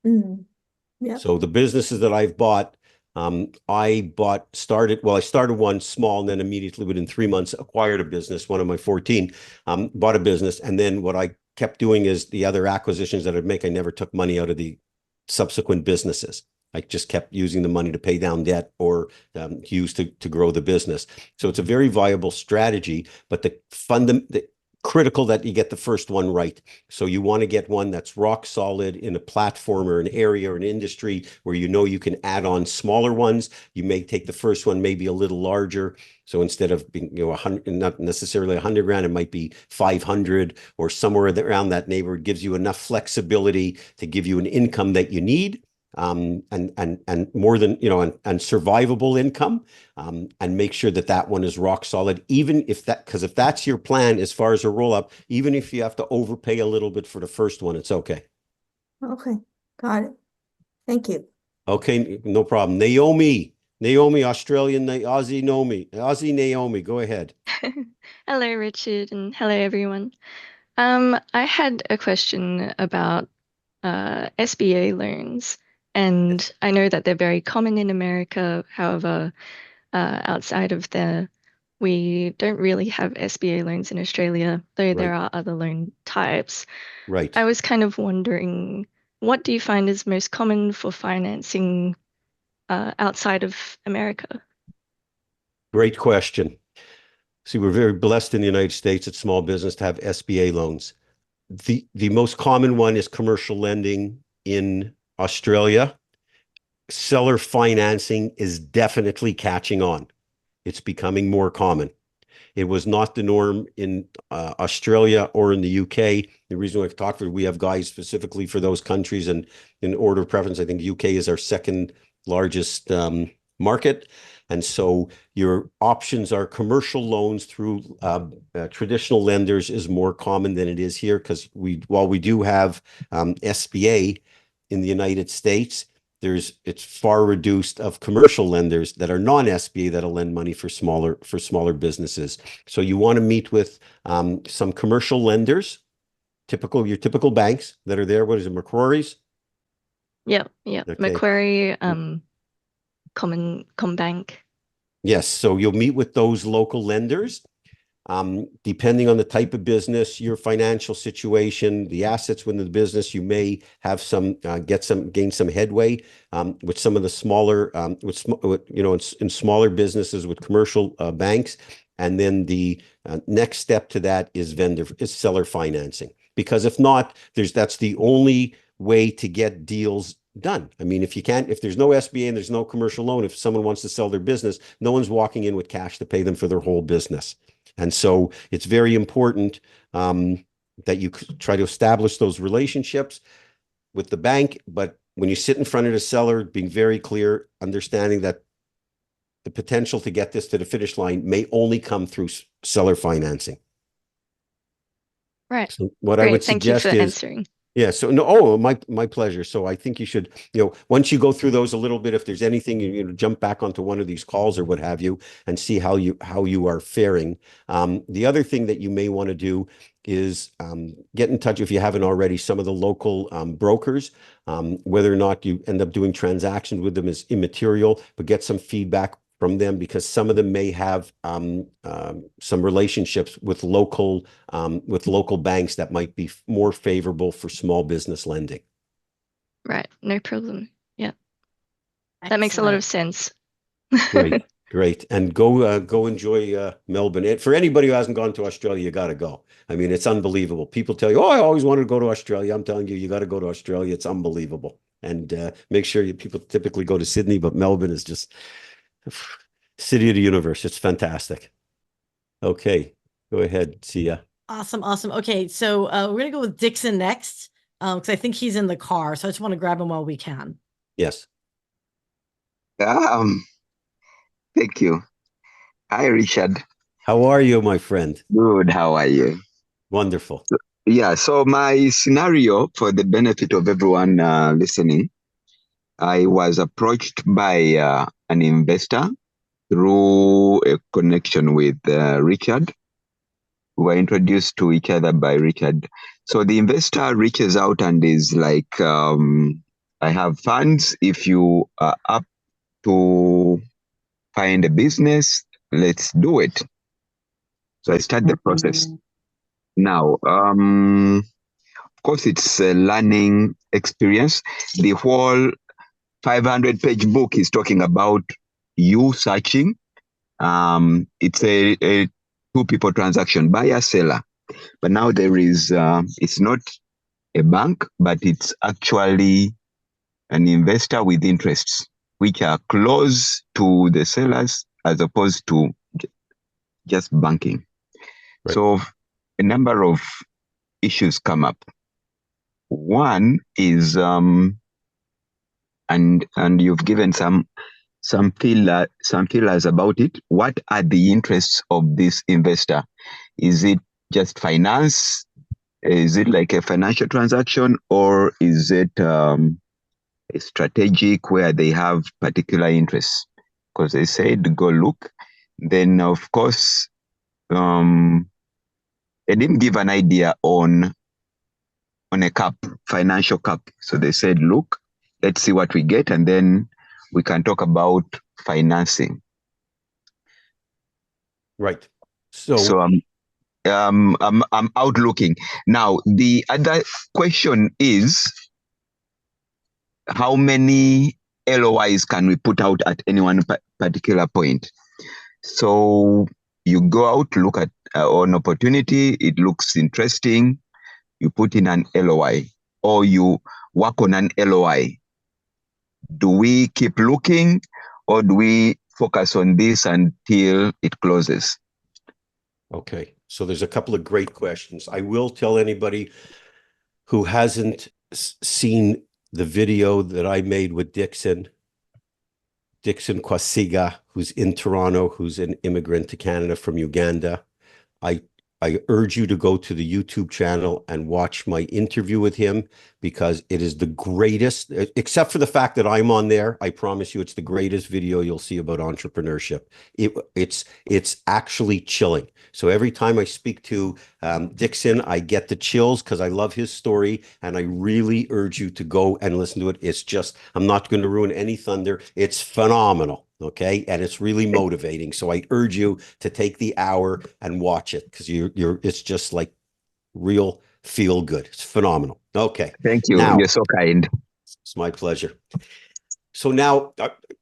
Yeah. So the businesses that I've bought, I started one small, and then immediately within 3 months acquired a business. One of my 14 bought a business. And then what I kept doing is the other acquisitions that I'd make, I never took money out of the subsequent businesses. I just kept using the money to pay down debt or use to grow the business. So it's a very viable strategy, but the critical that you get the first one right. So you want to get one that's rock solid in a platform or an area or an industry where you can add on smaller ones. You may take the first one maybe a little larger. So instead of being 100, not necessarily 100 grand, it might be 500 or somewhere around that neighborhood. Gives you enough flexibility to give you an income that you need. And more than, and survivable income, and make sure that one is rock solid, because if that's your plan, as far as a roll up, even if you have to overpay a little bit for the first one, it's okay. Okay, got it. Thank you. Okay, no problem. Naomi, Australian, Aussie Naomi, go ahead. Hello, Richard, and hello, everyone. I had a question about SBA loans, and I know that they're very common in America. However, outside of there, we don't really have SBA loans in Australia, though there are other loan types. Right. I was kind of wondering, what do you find is most common for financing outside of America? Great question. See, we're very blessed in the United States at small business to have SBA loans. The most common one is commercial lending in Australia. Seller financing is definitely catching on. It's becoming more common. It was not the norm in Australia or in the UK. The reason we talk for, we have guys specifically for those countries, and in order of preference, I think UK is our second largest market. And so your options are commercial loans through traditional lenders is more common than it is here, because while we do have SBA in the United States, it's far reduced of commercial lenders that are non-SBA that'll lend money for smaller businesses. So you want to meet with some commercial lenders, your typical banks that are there. What is it, Macquarie's? Yep. Okay. Macquarie, Combank. Yes, so you'll meet with those local lenders. Depending on the type of business, your financial situation, the assets within the business, you may have gain some headway with some of the smaller, in smaller businesses with commercial banks. And then the next step to that is seller financing, because if not, that's the only way to get deals done. I mean, if there's no SBA and there's no commercial loan, if someone wants to sell their business, no one's walking in with cash to pay them for their whole business. And so it's very important that you try to establish those relationships with the bank. But when you sit in front of the seller, being very clear, understanding that the potential to get this to the finish line may only come through seller financing. Right. So what Great. I would Thank you suggest for is, answering. yeah, so no, oh, my pleasure. So I think you should, once you go through those a little bit, if there's anything, jump back onto one of these calls or what have you, and see how you are faring. The other thing that you may want to do is get in touch, if you haven't already, some of the local brokers. Whether or not you end up doing transactions with them is immaterial, but get some feedback from them, because some of them may have some relationships with local banks that might be more favorable for small business lending. Right. No problem. Yeah. That makes a lot of sense. Great. And go enjoy Melbourne. And for anybody who hasn't gone to Australia, you got to go. I mean, it's unbelievable. People tell you, oh, I always wanted to go to Australia. I'm telling you, you got to go to Australia. It's unbelievable. And make sure people typically go to Sydney, but Melbourne is just city of the universe. It's fantastic. Okay, go ahead. See ya. Awesome. Okay, so we're gonna go with Dixon next, because I think he's in the car. So I just want to grab him while we can. Yes. Thank you. Hi, Richard. How are you, my friend? Good. How are you? Wonderful. Yeah. So my scenario, for the benefit of everyone listening, I was approached by an investor through a connection with Richard. We were introduced to each other by Richard. So the investor reaches out and is like, I have funds. If you are up to find a business, let's do it. So I start the process. Now, of course, it's a learning experience. The whole 500-page book is talking about you searching. It's a two-people transaction, buyer, seller. But now there is, it's not a bank, but it's actually an investor with interests, which are close to the sellers as opposed to just banking. Right. So a number of issues come up. One is, and you've given some feelers about it. What are the interests of this investor? Is it just finance? Is it like a financial transaction, or is it a strategic where they have particular interests? Because they said go look. Then of course, they didn't give an idea on a cap, financial cap. So they said, look, let's see what we get, and then we can talk about financing. Right. So I'm out looking. Now, the other question is, how many LOIs can we put out at any one particular point? So you go out, look at an opportunity, it looks interesting, you put in an LOI, or you work on an LOI. Do we keep looking, or do we focus on this until it closes? Okay, so there's a couple of great questions. I will tell anybody who hasn't seen the video that I made with Dixon Dixon Kwasiga, who's in Toronto, who's an immigrant to Canada from Uganda. I I urge you to go to the YouTube channel and watch my interview with him because it is the greatest, except for the fact that I'm on there. I promise you, it's the greatest video you'll see about entrepreneurship. It's actually chilling. So every time I speak to Dixon, I get the chills because I love his story, and I really urge you to go and listen to it. It's just, I'm not going to ruin any thunder. It's phenomenal. Okay. And it's really motivating. So I urge you to take the hour and watch it because it's just like real feel good. It's phenomenal. Okay. Thank you. Now, You're so kind. it's my pleasure. So now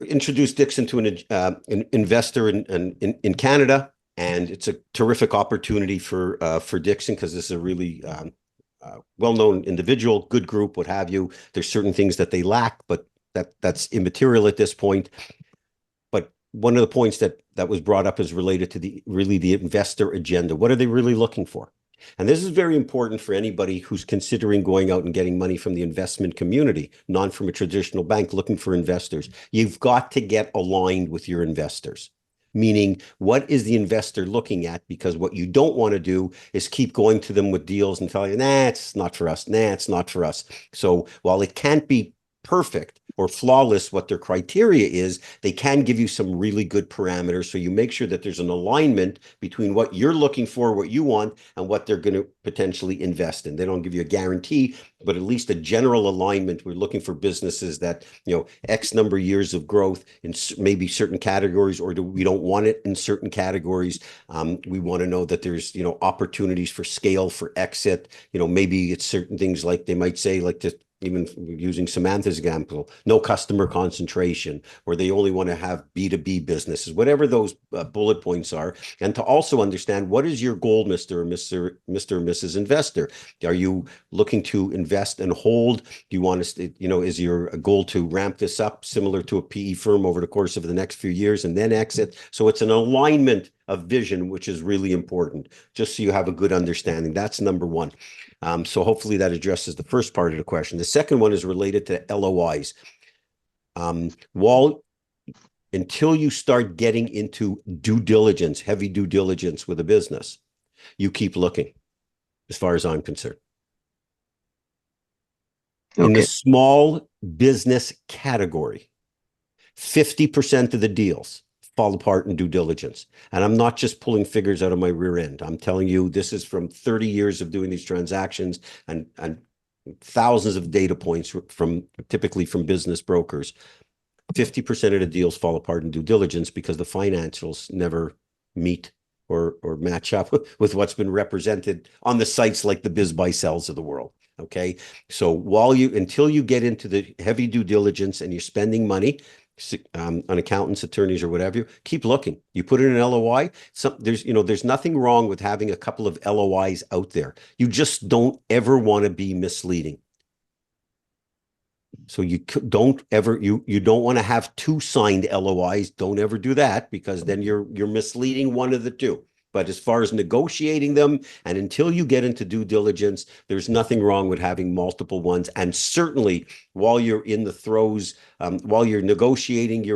introduce Dixon to an investor in Canada, and it's a terrific opportunity for Dixon because this is a really well-known individual, good group, what have you. There's certain things that they lack, but that's immaterial at this point. But one of the points that was brought up is related to the investor agenda. What are they really looking for? And this is very important for anybody who's considering going out and getting money from the investment community, not from a traditional bank, looking for investors. You've got to get aligned with your investors. Meaning, what is the investor looking at? Because what you don't want to do is keep going to them with deals and telling you, nah, it's not for us. Nah, it's not for us. So while it can't be perfect or flawless what their criteria is, they can give you some really good parameters. So you make sure that there's an alignment between what you're looking for, what you want, and what they're going to potentially invest in. They don't give you a guarantee, but at least a general alignment. We're looking for businesses that, X number of years of growth in maybe certain categories, or we don't want it in certain categories. We want to know that there's, opportunities for scale, for exit. Maybe it's certain things like they might say, like to even using Samantha's example, no customer concentration, or they only want to have B2B businesses, whatever those bullet points are. And to also understand, what is your goal, Mr. or Mrs. Investor? Are you looking to invest and hold? Do you want to, is your goal to ramp this up similar to a PE firm over the course of the next few years and then exit? So it's an alignment of vision, which is really important, just so you have a good understanding. That's number one. So hopefully that addresses the first part of the question. The second one is related to LOIs. Until you start getting into due diligence, heavy due diligence with a business, you keep looking, as far as I'm concerned. Okay. In the small business category, 50% of the deals fall apart in due diligence. And I'm not just pulling figures out of my rear end. I'm telling you, this is from 30 years of doing these transactions and thousands of data points typically from business brokers. 50% of the deals fall apart in due diligence because the financials never meet or match up with what's been represented on the sites like the biz buy sells of the world. Okay. So until you get into the heavy due diligence and you're spending money on accountants, attorneys, or whatever, keep looking. You put in an LOI. There's nothing wrong with having a couple of LOIs out there. You just don't ever want to be misleading. So you don't want to have two signed LOIs. Don't ever do that, because then you're misleading one of the two. But as far as negotiating them, and until you get into due diligence, there's nothing wrong with having multiple ones. And certainly while you're in the throes, while you're negotiating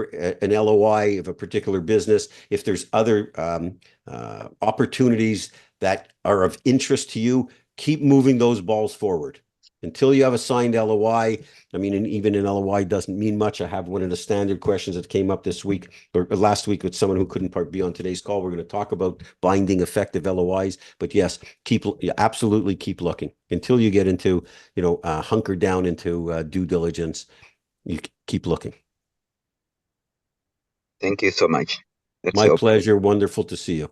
an LOI of a particular business, if there's other opportunities that are of interest to you, keep moving those balls forward. Until you have a signed LOI, and even an LOI doesn't mean much. I have one of the standard questions that came up this week or last week with someone who couldn't be on today's call. We're going to talk about binding effective LOIs. But yes, absolutely keep looking until you get into, hunker down into due diligence. You keep looking. Thank you so much. That's my pleasure. Wonderful to see you.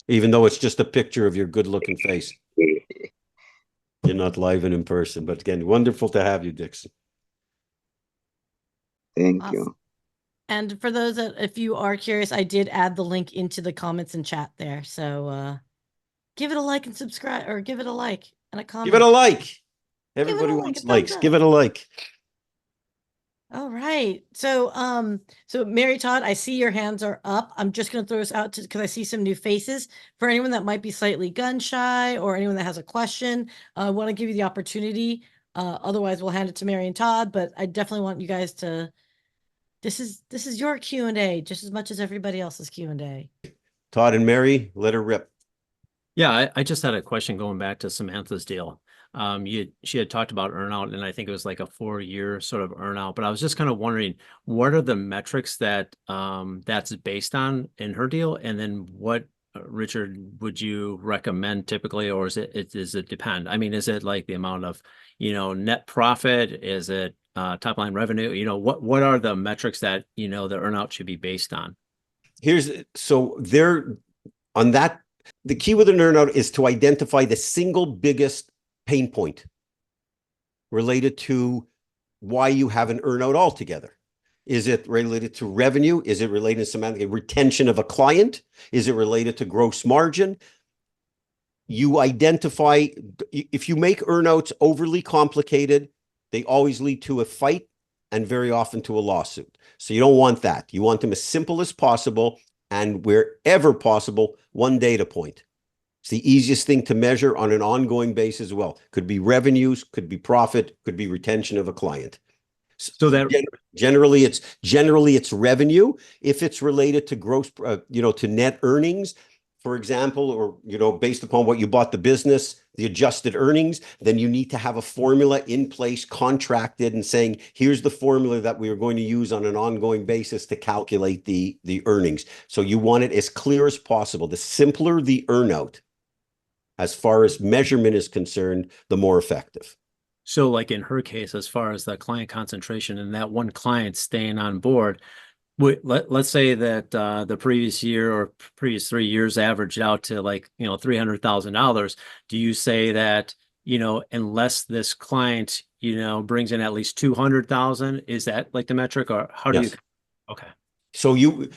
Even though it's just a picture of your good-looking face. You're not live and in person, but again, wonderful to have you, Dixon. Thank you. And for those that, if you are curious, I did add the link into the comments and chat there. So give it a like and subscribe, or give it a like and a comment. Give it a like. Everybody wants likes. Give it a like. All right. So, Mary Todd, I see your hands are up. I'm just going to throw this out because I see some new faces. For anyone that might be slightly gun shy or anyone that has a question, I want to give you the opportunity. Otherwise, we'll hand it to Mary and Todd. But I definitely want you guys to This is your Q&A just as much as everybody else's Q&A. Todd and Mary, let her rip. Yeah, I just had a question going back to Samantha's deal. She had talked about earnout, and I think it was like a 4-year sort of earnout. But I was just kind of wondering, what are the metrics that that's based on in her deal, and then what, Richard, would you recommend typically, or does it depend? I mean, is it like the amount of net profit? Is it top line revenue? What are the metrics that the earnout should be based on? On that, the key with an earnout is to identify the single biggest pain point related to why you have an earnout altogether. Is it related to revenue? Is it related to semantic retention of a client? Is it related to gross margin? You identify, if you make earnouts overly complicated, they always lead to a fight and very often to a lawsuit. So you don't want that. You want them as simple as possible, and wherever possible, one data point. It's the easiest thing to measure on an ongoing basis as well. Could be revenues, could be profit, could be retention of a client. So that generally it's revenue. If it's related to gross, to net earnings, for example, or based upon what you bought the business, the adjusted earnings, then you need to have a formula in place, contracted, and saying, here's the formula that we are going to use on an ongoing basis to calculate the earnings. So you want it as clear as possible. The simpler the earnout, as far as measurement is concerned, the more effective. So like in her case, as far as the client concentration and that one client staying on board, let's say that the previous year or previous 3 years averaged out to like, $300,000. Do you say that, unless this client, brings in at least 200,000, is that like the metric, or how do you? Okay. So you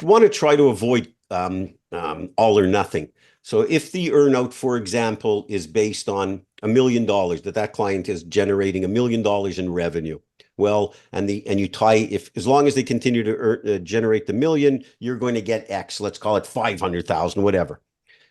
want to try to avoid all or nothing. So if the earnout, for example, is based on $1 million, that client is generating $1 million in revenue, well, and you tie, as long as they continue to generate the million, you're going to get X. Let's call it 500,000, whatever.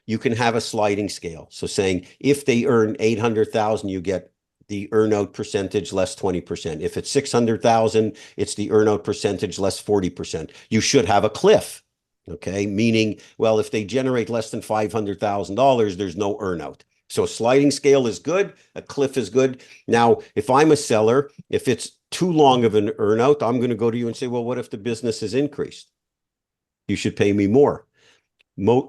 You can have a sliding scale. So saying if they earn 800,000, you get the earnout percentage less 20%. If it's 600,000, it's the earnout percentage less 40%. You should have a cliff. Okay, meaning, well, if they generate less than $500,000, there's no earnout. So a sliding scale is good, a cliff is good. Now, if I'm a seller, if it's too long of an earnout, I'm going to go to you and say, well, what if the business has increased? You should pay me more.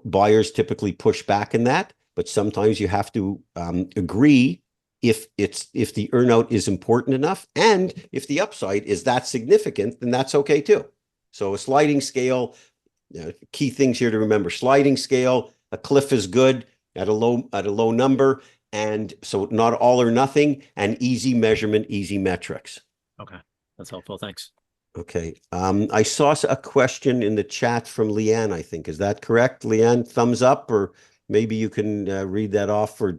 Buyers typically push back in that, but sometimes you have to agree if the earnout is important enough, and if the upside is that significant, then that's okay too. So a sliding scale. Key things here to remember: sliding scale, a cliff is good at a low number, and so not all or nothing, and easy measurement, easy metrics. Okay, that's helpful. Thanks. Okay, I saw a question in the chat from Leanne. I think, is that correct, Leanne? Thumbs up, or maybe you can read that off, or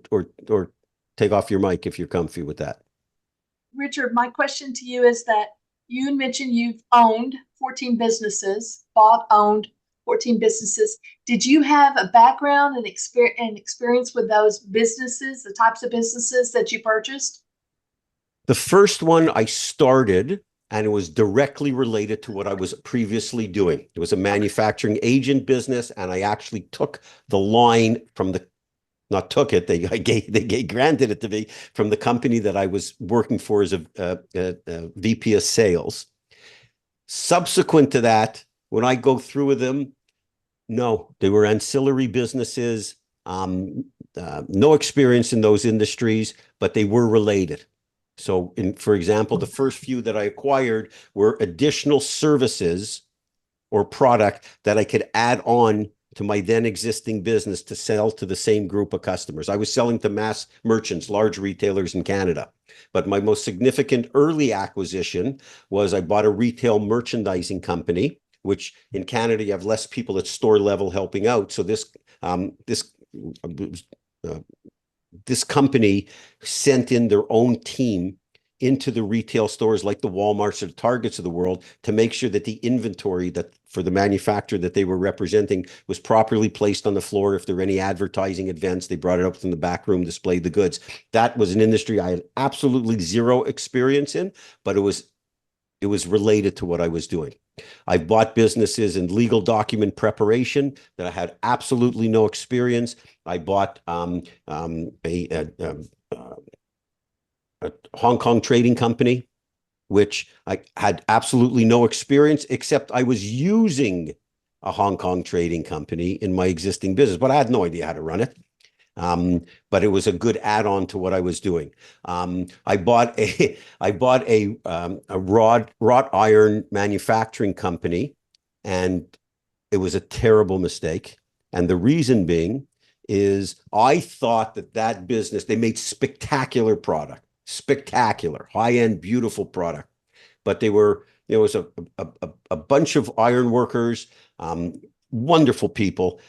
take off your mic if you're comfy with that. Richard, my question to you is that you mentioned you've owned 14 businesses, owned 14 businesses. Did you have a background and experience with those businesses, the types of businesses that you purchased? The first one I started, and it was directly related to what I was previously doing. It was a manufacturing agent business, and I actually took the line from they granted it to me from the company that I was working for as a VP of sales. Subsequent to that, when I go through with them, no, they were ancillary businesses, no experience in those industries, but they were related. So, for example, the first few that I acquired were additional services or product that I could add on to my then existing business to sell to the same group of customers. I was selling to mass merchants, large retailers in Canada. But my most significant early acquisition was I bought a retail merchandising company, which in Canada, you have less people at store level helping out. So this company sent in their own team into the retail stores like the Walmarts or the Targets of the world to make sure that the inventory that for the manufacturer that they were representing was properly placed on the floor. If there were any advertising events, they brought it up from the back room, displayed the goods. That was an industry I had absolutely zero experience in, but it was It was related to what I was doing. I've bought businesses in legal document preparation that I had absolutely no experience. I bought a Hong Kong trading company, which I had absolutely no experience, except I was using a Hong Kong trading company in my existing business, but I had no idea how to run it. But it was a good add-on to what I was doing. I bought a wrought iron manufacturing company, and it was a terrible mistake. And the reason being is I thought that business, they made spectacular product, spectacular, high-end, beautiful product. But there was a bunch of iron workers, wonderful people.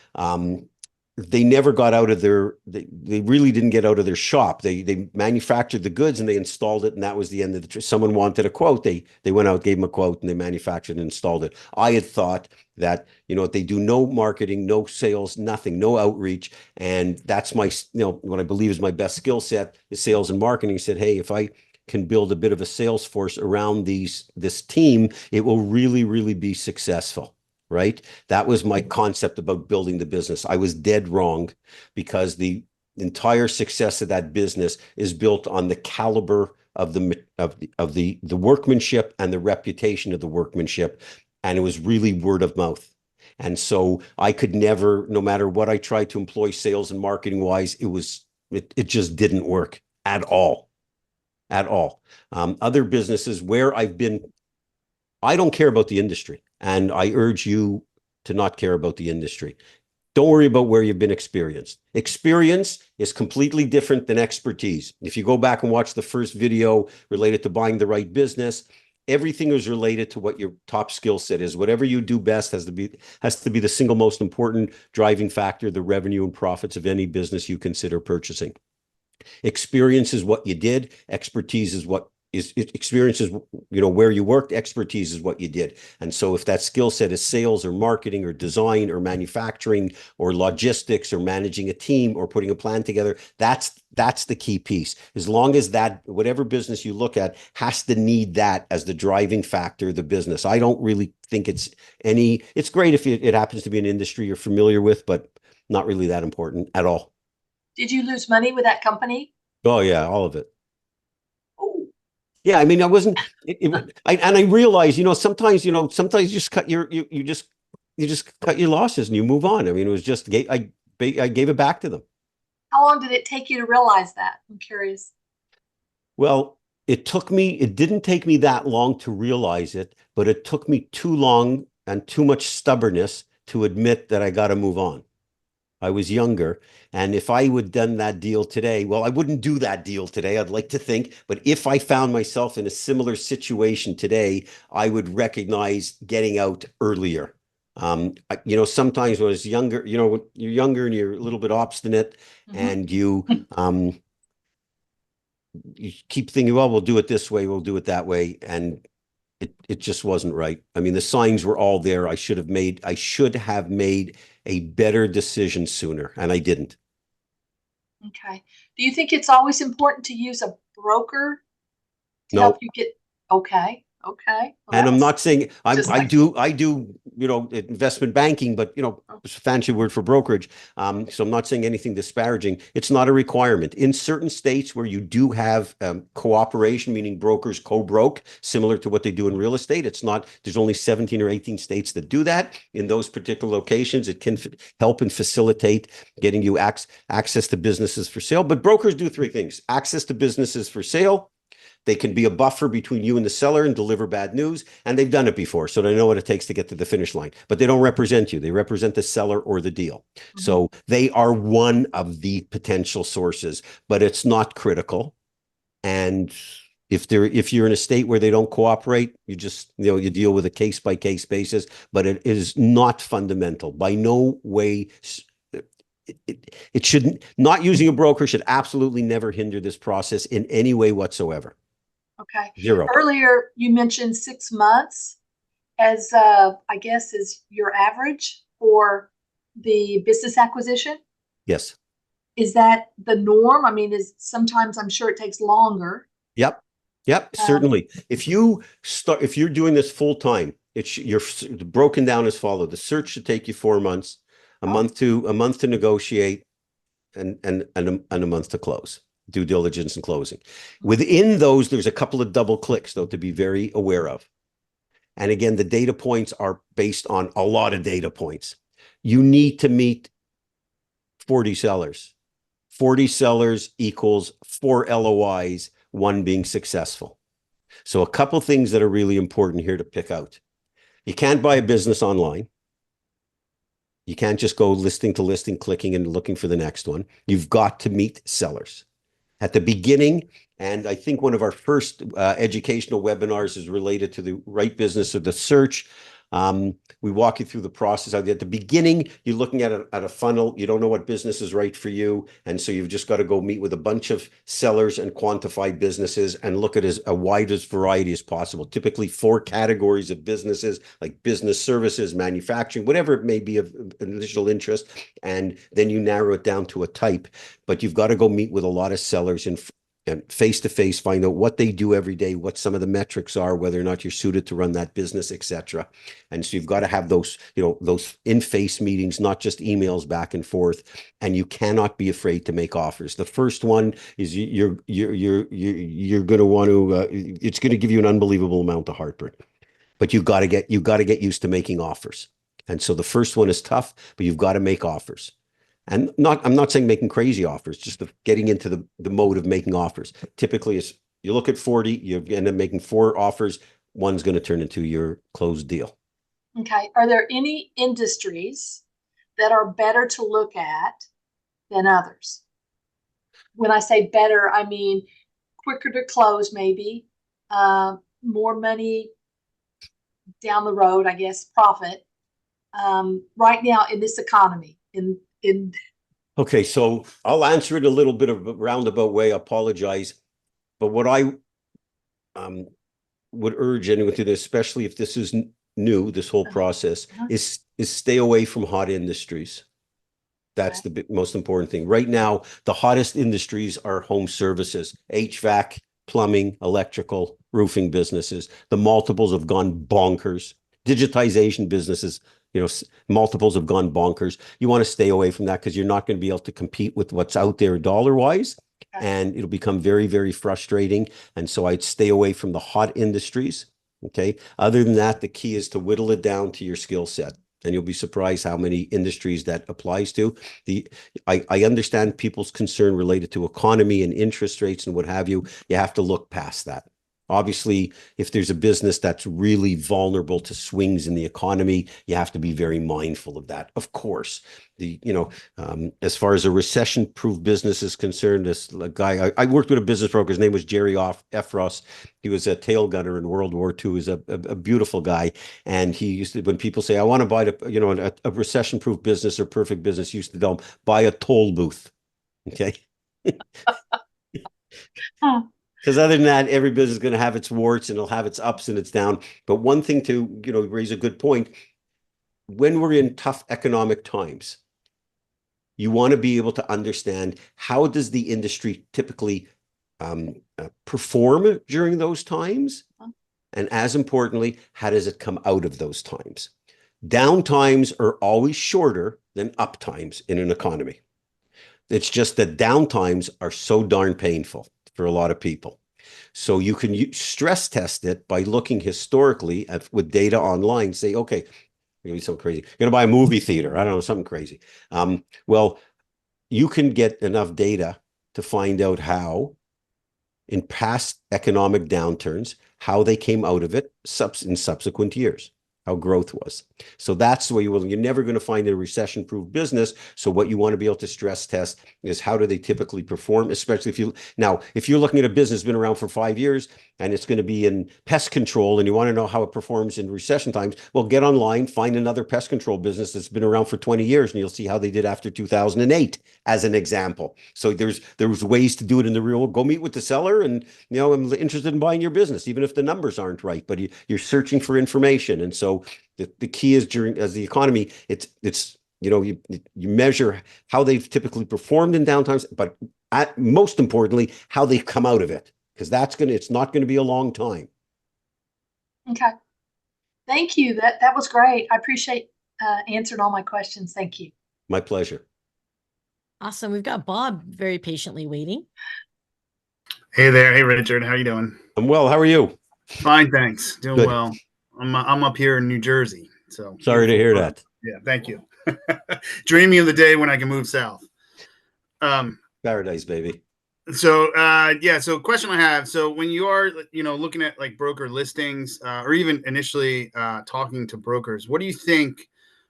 They never got out of they really didn't get out of their shop. They manufactured the goods and they installed it, and that was the end of the someone wanted a quote. They went out, gave them a quote, and they manufactured and installed it. I had thought that, they do no marketing, no sales, nothing, no outreach. And that's what I believe is my best skill set is sales and marketing. He said, hey, if I can build a bit of a sales force around this team, it will really, really be successful. Right? That was my concept about building the business. I was dead wrong, because the entire success of that business is built on the caliber of the workmanship and the reputation of the workmanship. And it was really word of mouth. And so I could never, no matter what I tried to employ sales and marketing wise, it just didn't work at all. At all. Other businesses where I've been, I don't care about the industry, and I urge you to not care about the industry. Don't worry about where you've been experienced. Experience is completely different than expertise. If you go back and watch the first video related to buying the right business, everything is related to what your top skill set is. Whatever you do best has to be the single most important driving factor, the revenue and profits of any business you consider purchasing. Experience is what you did. Expertise is what is experience is where you worked. Expertise is what you did. And so if that skill set is sales or marketing or design or manufacturing or logistics or managing a team or putting a plan together, that's the key piece. As long as that, whatever business you look at has to need that as the driving factor of the business. I don't really think it's great if it happens to be an industry you're familiar with, but not really that important at all. Did you lose money with that company? Oh yeah, all of it. Oh, Yeah, I mean, I wasn't. I realize, sometimes you just cut you just cut your losses and you move on. I mean, it was just I gave it back to them. how long did it take you to realize that? I'm curious. Well, it didn't take me that long to realize it, but it took me too long and too much stubbornness to admit that I got to move on. I was younger, and if I would have done that deal today, well, I wouldn't do that deal today, I'd like to think, but if I found myself in a similar situation today, I would recognize getting out earlier. Sometimes when I was younger, when you're younger and you're a little bit obstinate, and you keep thinking, well, we'll do it this way, we'll do it that way, and it just wasn't right. I mean, the signs were all there. I should have made a better decision sooner, and I didn't. Okay. Do you think it's always important to use a broker to No. help you get? Okay. Okay. Well, And I'm that's not saying I like- do investment banking, but it's a fancy word for brokerage. So I'm not saying anything disparaging. It's not a requirement. In certain states where you do have cooperation, meaning brokers co-broke, similar to what they do in real estate, there's only 17 or 18 states that do that. In those particular locations, it can help and facilitate getting you access to businesses for sale. But brokers do three things: access to businesses for sale. They can be a buffer between you and the seller and deliver bad news. And they've done it before, so they know what it takes to get to the finish line. But they don't represent you. They represent the seller or the deal. So they are one of the potential sources, but it's not critical. And if you're in a state where they don't cooperate, you just, you deal with a case by case basis, but it is not fundamental. By no way. It shouldn't, not using a broker should absolutely never hinder this process in any way whatsoever. Okay. Zero. Earlier, you mentioned 6 months as, I guess, is your average for the business acquisition. Yes. Is that the norm? I mean, sometimes I'm sure it takes longer. Yep. Yep, certainly. If you're doing this full time, you're broken down as follow. The search should take you 4 months, a month to negotiate, and a month to close, due diligence and closing. Within those, there's a couple of double clicks though to be very aware of. And again, the data points are based on a lot of data points. You need to meet 40 sellers. 40 sellers equals 4 LOIs, one being successful. So a couple things that are really important here to pick out. You can't buy a business online. You can't just go listing to listing, clicking and looking for the next one. You've got to meet sellers. At the beginning, and I think one of our first educational webinars is related to the right business or the search. We walk you through the process. At the beginning, you're looking at a funnel. You don't know what business is right for you. And so you've just got to go meet with a bunch of sellers and quantify businesses and look at as a widest variety as possible. Typically 4 categories of businesses like business services, manufacturing, whatever it may be of initial interest. And then you narrow it down to a type. But you've got to go meet with a lot of sellers and face-to-face, find out what they do every day, what some of the metrics are, whether or not you're suited to run that business, etc. And so you've got to have those, those in-face meetings, not just emails back and forth. And you cannot be afraid to make offers. The first one is you're going to want to. It's going to give you an unbelievable amount of heartburn, but you've got to get used to making offers. And so the first one is tough, but you've got to make offers. And I'm not saying making crazy offers, just getting into the mode of making offers. Typically, it's you look at 40, you end up making 4 offers. One's going to turn into your closed deal. Okay. Are there any industries that are better to look at than others? When I say better, I mean quicker to close, maybe, more money down the road, I guess, profit. Right now in this economy, Okay, so I'll answer it a little bit of a roundabout way. I apologize, but what I would urge anyone to do, especially if this is new, this whole process, is stay away from hot industries. That's the most important thing. Right now, the hottest industries are home services, HVAC, plumbing, electrical, roofing businesses. The multiples have gone bonkers. Digitization businesses, multiples have gone bonkers. You want to stay away from that because you're not going to be able to compete with what's out there dollar-wise. And it'll become very, very frustrating. And so I'd stay away from the hot industries. Okay. Other than that, the key is to whittle it down to your skill set. And you'll be surprised how many industries that applies to. I understand people's concern related to economy and interest rates and what have you. You have to look past that. Obviously, if there's a business that's really vulnerable to swings in the economy, you have to be very mindful of that. Of course, as far as a recession-proof business is concerned, this guy I worked with a business broker. His name was Jerry Efros. He was a tail gunner in World War II. He's a beautiful guy, and he used to, when people say, "I want to buy a recession-proof business or perfect business," he used to tell them, "Buy a toll booth." Okay. Because other than that, every business is going to have its warts and it'll have its ups and its downs. But one thing to, raise a good point, when we're in tough economic times, you want to be able to understand how does the industry typically perform during those times? And as importantly, how does it come out of those times? Down times are always shorter than up times in an economy. It's just that down times are so darn painful for a lot of people. So you can stress test it by looking historically with data online, say, okay, maybe something crazy. You're going to buy a movie theater. I don't know, something crazy. Well, you can get enough data to find out how in past economic downturns, how they came out of it in subsequent years, how growth was. So that's the way you're never going to find a recession-proof business. So what you want to be able to stress test is how do they typically perform, especially if you're looking at a business that's been around for 5 years and it's going to be in pest control and you want to know how it performs in recession times, well, get online, find another pest control business that's been around for 20 years and you'll see how they did after 2008 as an example. So there's ways to do it in the real world. Go meet with the seller and, I'm interested in buying your business, even if the numbers aren't right, but you're searching for information. And so the key is as the economy, it's you measure how they've typically performed in downtimes, but most importantly, how they've come out of it. because it's not going to be a long time. Okay. Thank you. That was great. I appreciate answering all my questions. Thank you. My pleasure. Awesome. We've got Bob very patiently waiting. Hey there. Hey, Richard. How you doing? I'm well. How are you? Fine, thanks. Doing Good. well. I'm up here in New Jersey. So Sorry to hear that. Yeah, thank you. Dreaming of the day when I can move south. Paradise, baby. So so question I have. So when you are, looking at like broker listings, or even initially talking to brokers, what do you think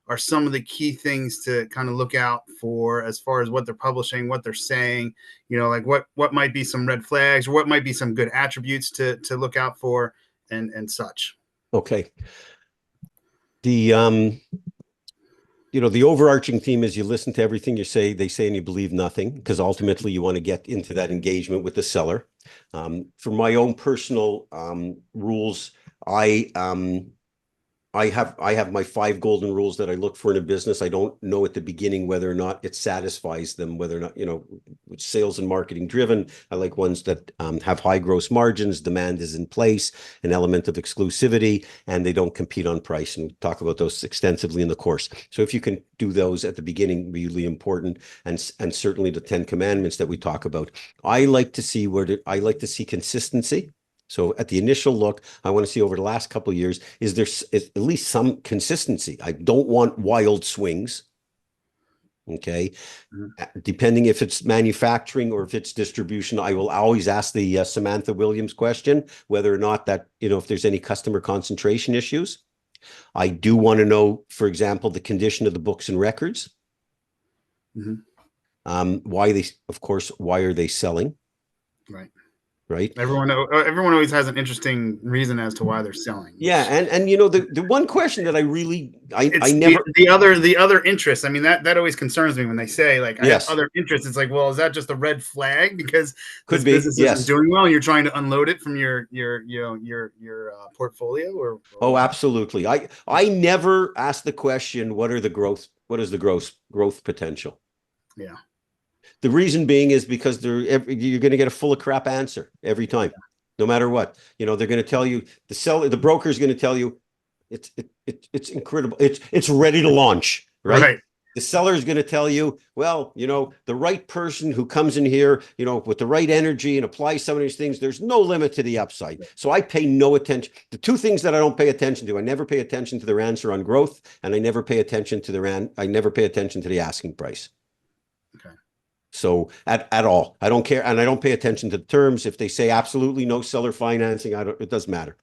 are some of the key things to kind of look out for as far as what they're publishing, what they're saying, like what might be some red flags, or what might be some good attributes to look out for and such? Okay. The the overarching theme is you listen to everything they say, and you believe nothing, because ultimately you want to get into that engagement with the seller. For my own personal rules, I have my 5 golden rules that I look for in a business. I don't know at the beginning whether or not it satisfies them, whether or not, it's sales and marketing driven. I like ones that have high gross margins, demand is in place, an element of exclusivity, and they don't compete on price. And we talk about those extensively in the course. So if you can do those at the beginning, really important, and certainly the 10 commandments that we talk about. I like to see consistency. So at the initial look, I want to see over the last couple of years, is there at least some consistency? I don't want wild swings. Okay. Depending if it's manufacturing or if it's distribution, I will always ask the Samantha Williams question, whether or not that, if there's any customer concentration issues. I do want to know, for example, the condition of the books and records. Why are they selling? Right. Everyone always has an interesting reason as to why they're selling. Yeah, and the one question that I never the other interest. I mean, that always concerns me when they say like I have other interests. It's like, well, is that just a red flag because this business isn't doing well and you're trying to unload it from your portfolio or Oh, absolutely. I never ask the question, what is the growth potential? Yeah. The reason being is because you're going to get a full of crap answer every time, no matter what. They're going to tell you, the broker is going to tell you, it's incredible. It's ready to launch, right? The seller is going to tell you, well, the right person who comes in here, with the right energy and applies some of these things, there's no limit to the upside. So I pay no attention. The 2 things that I don't pay attention to, I never pay attention to their answer on growth, and I never pay attention to the asking price. Okay. So at all, I don't care. And I don't pay attention to the terms. If they say absolutely no seller financing, it doesn't matter.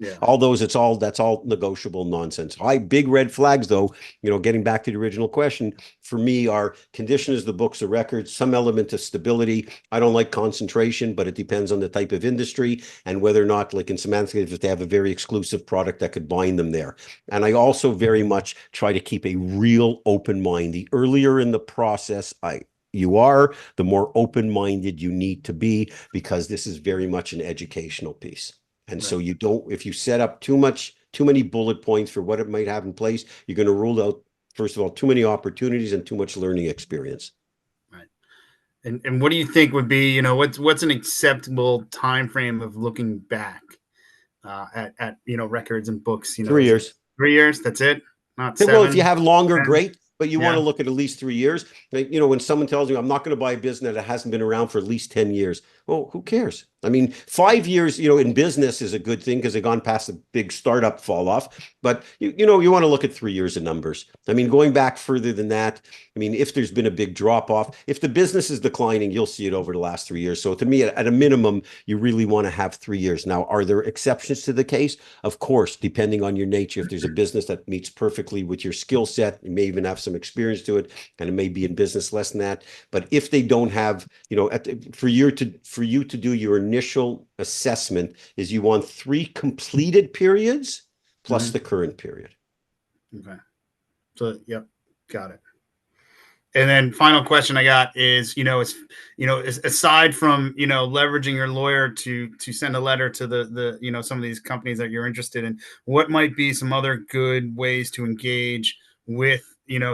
Yeah. That's all negotiable nonsense. Big red flags though, getting back to the original question for me are condition is the books of records, some element of stability. I don't like concentration, but it depends on the type of industry and whether or not, like in Samantha, if they have a very exclusive product that could bind them there. And I also very much try to keep a real open mind. The earlier in the process you are, the more open-minded you need to be, because this is very much an educational piece. And so if you set up too many bullet points for what it might have in place, you're going to rule out, first of all, too many opportunities and too much learning experience. Right. And what do you think would be, what's an acceptable time frame of looking back at records and books? 3 years. 3 years, that's it? Not Well, 7? if you have longer, 10? great. But you want to look at least 3 years. Like, when someone tells you, I'm not going to buy a business that hasn't been around for at least 10 years. Well, who cares? I mean, 5 years, in business is a good thing because they've gone past the big startup fall off. But, you want to look at 3 years of numbers. I mean, going back further than that, I mean, if there's been a big drop off, if the business is declining, you'll see it over the last 3 years. So to me, at a minimum, you really want to have 3 years. Now, are there exceptions to the case? Of course, depending on your nature. If there's a business that meets perfectly with your skill set, you may even have some experience to it, and it may be in business less than that. But if they don't have, for you to do your initial assessment, is you want 3 completed periods plus the current period. Okay. So, yep, got it. And then final question I got is, aside from, leveraging your lawyer to send a letter to the some of these companies that you're interested in, what might be some other good ways to engage with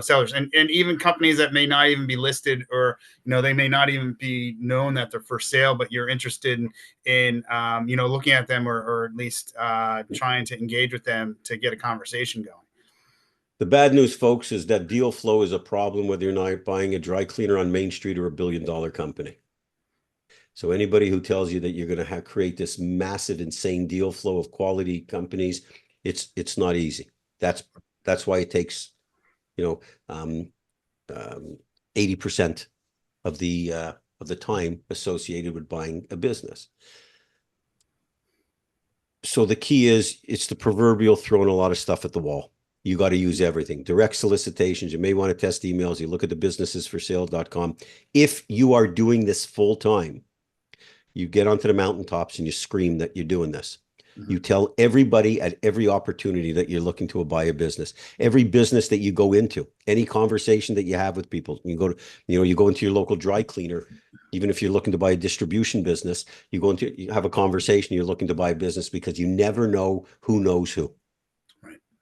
sellers, and even companies that may not even be listed, or they may not even be known that they're for sale, but you're interested in looking at them, or at least trying to engage with them to get a conversation going. The bad news, folks, is that deal flow is a problem whether you're not buying a dry cleaner on Main Street or a billion-dollar company. So anybody who tells you that you're going to create this massive, insane deal flow of quality companies, it's not easy. That's why it takes 80% of the time associated with buying a business. So the key is, it's the proverbial throwing a lot of stuff at the wall. You got to use everything. Direct solicitations. You may want to test emails. You look at the businessesforsale.com. If you are doing this full time, you get onto the mountaintops and you scream that you're doing this. You tell everybody at every opportunity that you're looking to buy a business. Every business that you go into, any conversation that you have with people, you go into your local dry cleaner. Even if you're looking to buy a distribution business, you have a conversation, you're looking to buy a business, because you never know who knows who.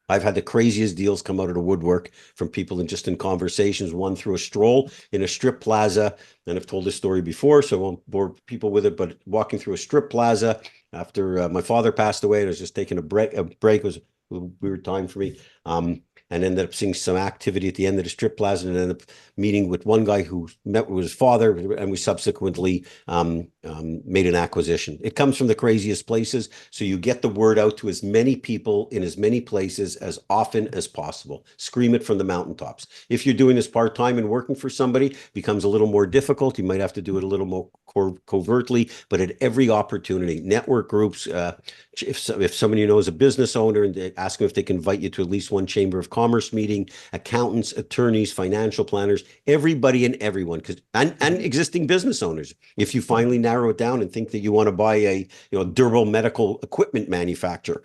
I've had the craziest deals come out of the woodwork from people in conversations, one through a stroll in a strip plaza. And I've told this story before, so I won't bore people with it, but walking through a strip plaza after my father passed away, and I was just taking a break. It was a weird time for me. And ended up seeing some activity at the end of the strip plaza, and ended up meeting with one guy who met with his father, and we subsequently made an acquisition. It comes from the craziest places, so you get the word out to as many people in as many places as often as possible. Scream it from the mountaintops. If you're doing this part-time and working for somebody, it becomes a little more difficult. You might have to do it a little more covertly, but at every opportunity. Network groups, if somebody knows a business owner, and they ask them if they can invite you to at least one chamber of commerce meeting, accountants, attorneys, financial planners, everybody and everyone, and existing business owners. If you finally narrow it down and think that you want to buy a durable medical equipment manufacturer,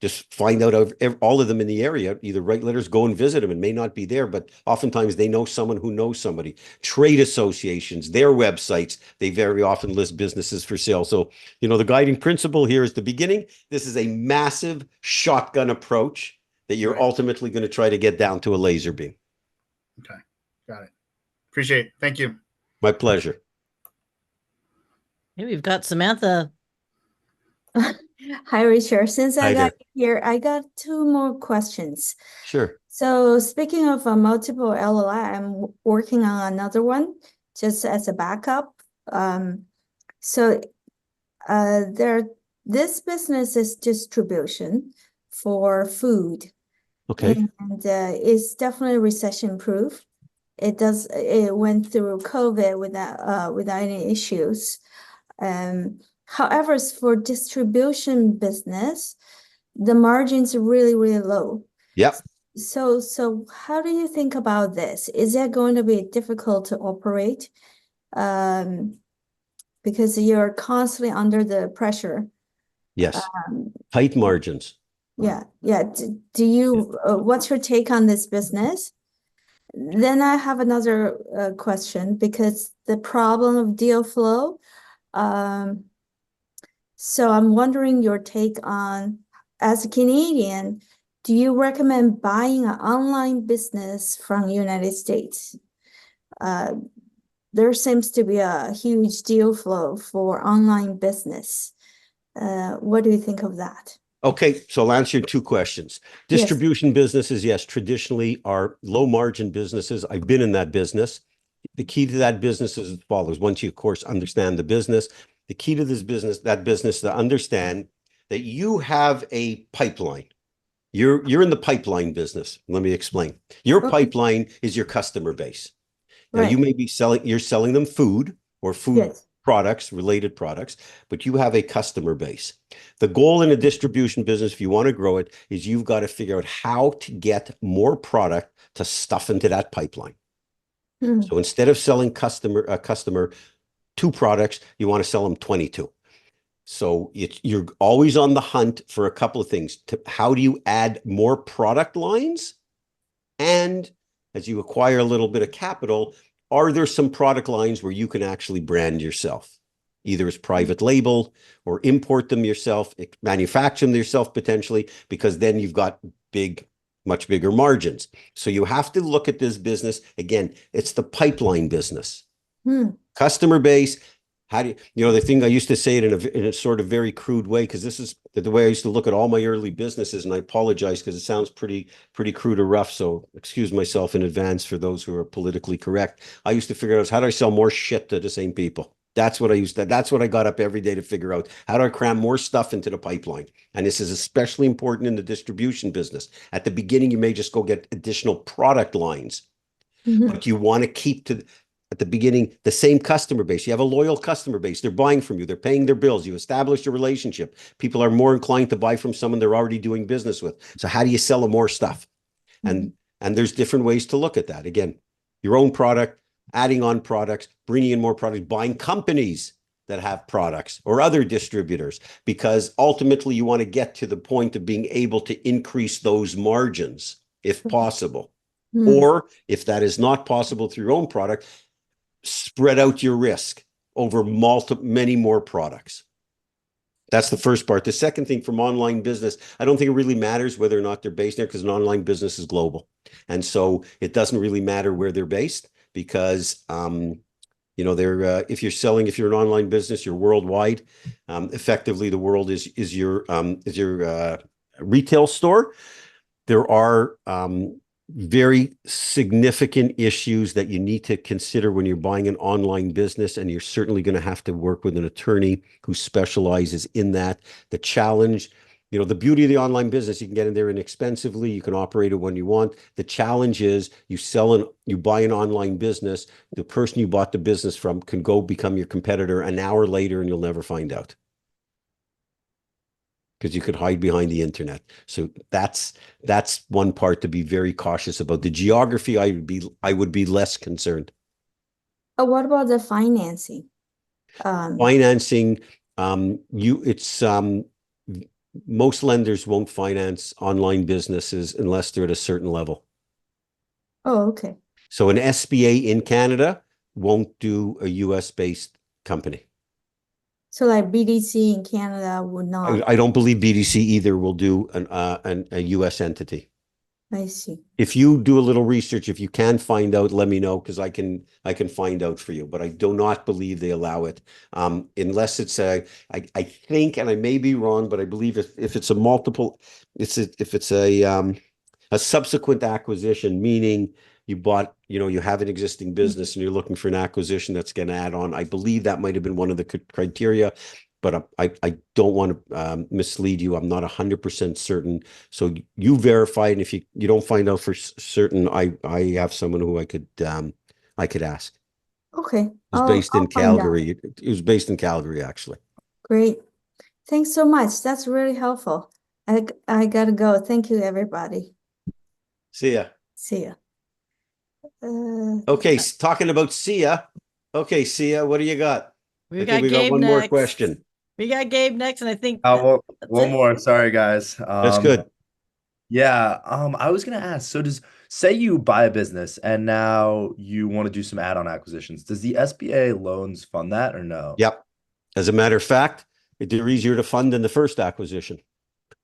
just find out all of them in the area, either write letters, go and visit them. It may not be there, but oftentimes they know someone who knows somebody. Trade associations, their websites, they very often list businesses for sale. So, the guiding principle here is the beginning. This is a massive shotgun approach that you're ultimately going to try to get down to a laser beam. Okay, got it. Appreciate it. Thank you. My pleasure. Hey, we've got Samantha. Hi, Richard. Since Hi I got there. here, I got two more questions. Sure. So speaking of multiple LOI, I'm working on another one just as a backup. This business is distribution for food. Okay. And it's definitely recession proof. It went through COVID without any issues. However, for distribution business, the margins are really, really low. Yep. So how do you think about this? Is that going to be difficult to operate? Because you're constantly under the pressure. Yes. Tight margins. Yeah. Do you, what's your take on this business? Then I have another question, because the problem of deal flow. So I'm wondering your take on, as a Canadian, do you recommend buying an online business from United States? There seems to be a huge deal flow for online business. What do you think of that? Okay, so I'll answer your two questions. Distribution businesses, yes, traditionally are low margin businesses. I've been in that business. The key to that business is as follows. Once you, of course, understand the business, the key to that business to understand that you have a pipeline. You're in the pipeline business. Let me explain. Your pipeline is your customer base. Now, you may be you're selling them food or food products, related products, but you have a customer base. The goal in a distribution business, if you want to grow it, is you've got to figure out how to get more product to stuff into that pipeline. So instead of selling a customer 2 products, you want to sell them 22. So you're always on the hunt for a couple of things. How do you add more product lines? And as you acquire a little bit of capital, are there some product lines where you can actually brand yourself, either as private label or import them yourself, manufacture them yourself potentially, because then you've got big much bigger margins. So you have to look at this business again. It's the pipeline business. Customer base. How do you know, the thing I used to say it in a sort of very crude way, because this is the way I used to look at all my early businesses, and I apologize because it sounds pretty crude or rough. So excuse myself in advance for those who are politically correct. I used to figure out how do I sell more shit to the same people. That's what I got up every day to figure out. How do I cram more stuff into the pipeline? And this is especially important in the distribution business. At the beginning, you may just go get additional product lines, but you want to keep at the beginning, the same customer base. You have a loyal customer base. They're buying from you. They're paying their bills. You establish a relationship. People are more inclined to buy from someone they're already doing business with. So how do you sell them more stuff? And there's different ways to look at that. Again, your own product, adding on products, bringing in more products, buying companies that have products or other distributors, because ultimately you want to get to the point of being able to increase those margins if possible. Or if that is not possible through your own product, spread out your risk over many more products. That's the first part. The second thing from online business, I don't think it really matters whether or not they're based there, because an online business is global. And so it doesn't really matter where they're based, because they're if you're an online business, you're worldwide. Effectively, the world is your retail store. There are very significant issues that you need to consider when you're buying an online business, and you're certainly going to have to work with an attorney who specializes in that. The challenge, the beauty of the online business, you can get in there inexpensively, you can operate it when you want. The challenge is you buy an online business, the person you bought the business from can go become your competitor an hour later and you'll never find out, because you could hide behind the internet. So that's one part to be very cautious about. The geography, I would be less concerned. What about the financing? Financing, most lenders won't finance online businesses unless they're at a certain level. Oh, okay. So an SBA in Canada won't do a US-based company. So like BDC in Canada would not. I don't believe BDC either will do a US entity. I see. If you do a little research, if you can find out, let me know, because I can find out for you. But I do not believe they allow it, unless it's I think, and I may be wrong, but I believe if it's a subsequent acquisition, meaning you bought, you have an existing business and you're looking for an acquisition that's going to add on. I believe that might have been one of the criteria, but I don't want to mislead you. I'm not 100% certain. So you verify, and if you don't find out for certain, I have someone who I could ask. Okay. It was based in Calgary. It was based in Calgary, actually. Great. Thanks so much. That's really helpful. I gotta go. Thank you, everybody. See ya. See ya. Okay, talking about Sia. Okay, Sia, what do you got? We I got think we got Gabe one more next. question. We got Gabe next, and I think Well, that's one it. more. Sorry, guys. That's good. Yeah. I was gonna ask. So say you buy a business and now you want to do some add-on acquisitions. Does the SBA loans fund that or no? Yep. As a matter of fact, they're easier to fund than the first acquisition,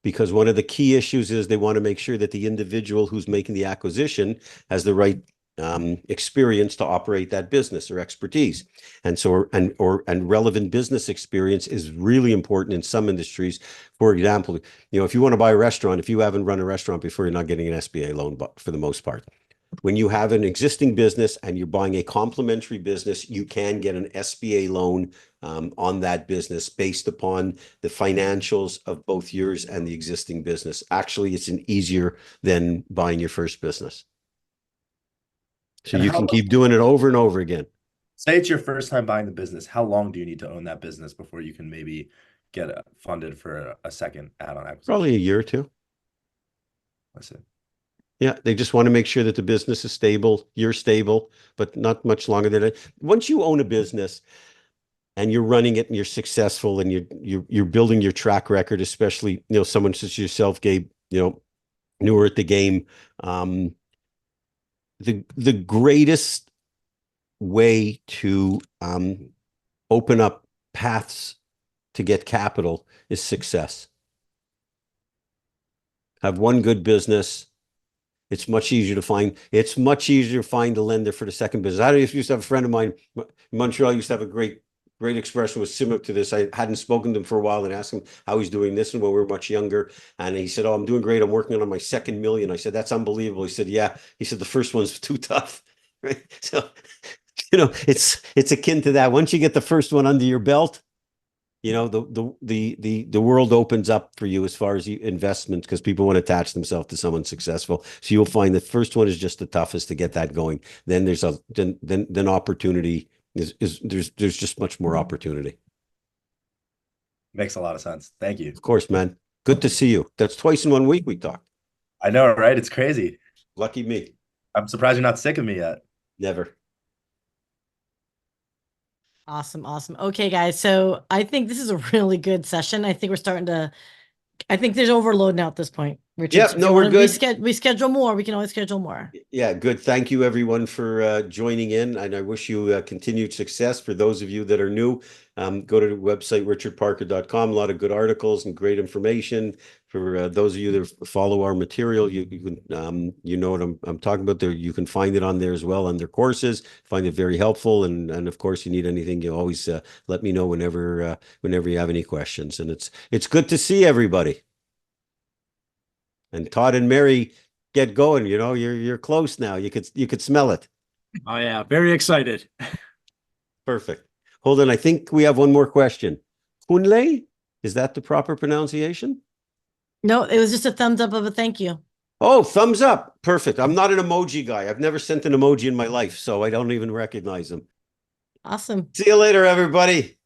because one of the key issues is they want to make sure that the individual who's making the acquisition has the right experience to operate that business or expertise. And so, and relevant business experience is really important in some industries. For example, if you want to buy a restaurant, if you haven't run a restaurant before, you're not getting an SBA loan, but for the most part. When you have an existing business and you're buying a complementary business, you can get an SBA loan on that business based upon the financials of both yours and the existing business. Actually, it's easier than buying your first business. So And you can keep doing it over and over again. Say it's your first time buying the business. How long do you need to own that business before you can maybe get funded for a second add-on acquisition? Probably a year or two. I see. Yeah, they just want to make sure that the business is stable, you're stable, but not much longer than that. Once you own a business and you're running it and you're successful and you're building your track record, especially, someone such as yourself, Gabe, newer at the game, the greatest way to open up paths to get capital is success. Have one good business, It's much easier to find. It's much easier to find a lender for the second business. I used to have a friend of mine, Montreal, used to have a great expression was similar to this. I hadn't spoken to him for a while and asked him how he's doing this and when we were much younger. And he said, "Oh, I'm doing great. I'm working on my second million." I said, "That's unbelievable." He said, "Yeah." He said, "The first one's too tough." Right. So, it's akin to that. Once you get the first one under your belt, the world opens up for you as far as investment, because people want to attach themselves to someone successful. So you'll find the first one is just the toughest to get that going. Then there's then opportunity there's just much more opportunity. Makes a lot of sense. Thank you. Of course, man. Good to see you. That's twice in 1 week we talked. I know, right? It's crazy. Lucky me. I'm surprised you're not sick of me yet. Never. Awesome. Awesome. Okay, guys. So I think this is a really good session. I think I think there's overload now at this point, Richard. Yeah, So if no, you we're wanna good. Reschedule more. We can always schedule more. Yeah, good. Thank you, everyone, for joining in, and I wish you continued success. For those of you that are new, go to the website richardparker.com. A lot of good articles and great information. For those of you that follow our material, you can you know what I'm talking about there. You can find it on there as well under courses. Find it very helpful, and of course, you need anything, you always let me know whenever you have any questions. And it's good to see everybody. And Todd and Mary, get going. You're close now. You could smell it. Oh yeah, very excited. Perfect. Hold on. I think we have one more question. Kunle, is that the proper pronunciation? No, it was just a thumbs up of a thank you. Oh, thumbs up. Perfect. I'm not an emoji guy. I've never sent an emoji in my life, so I don't even recognize them. Awesome. See you later, everybody.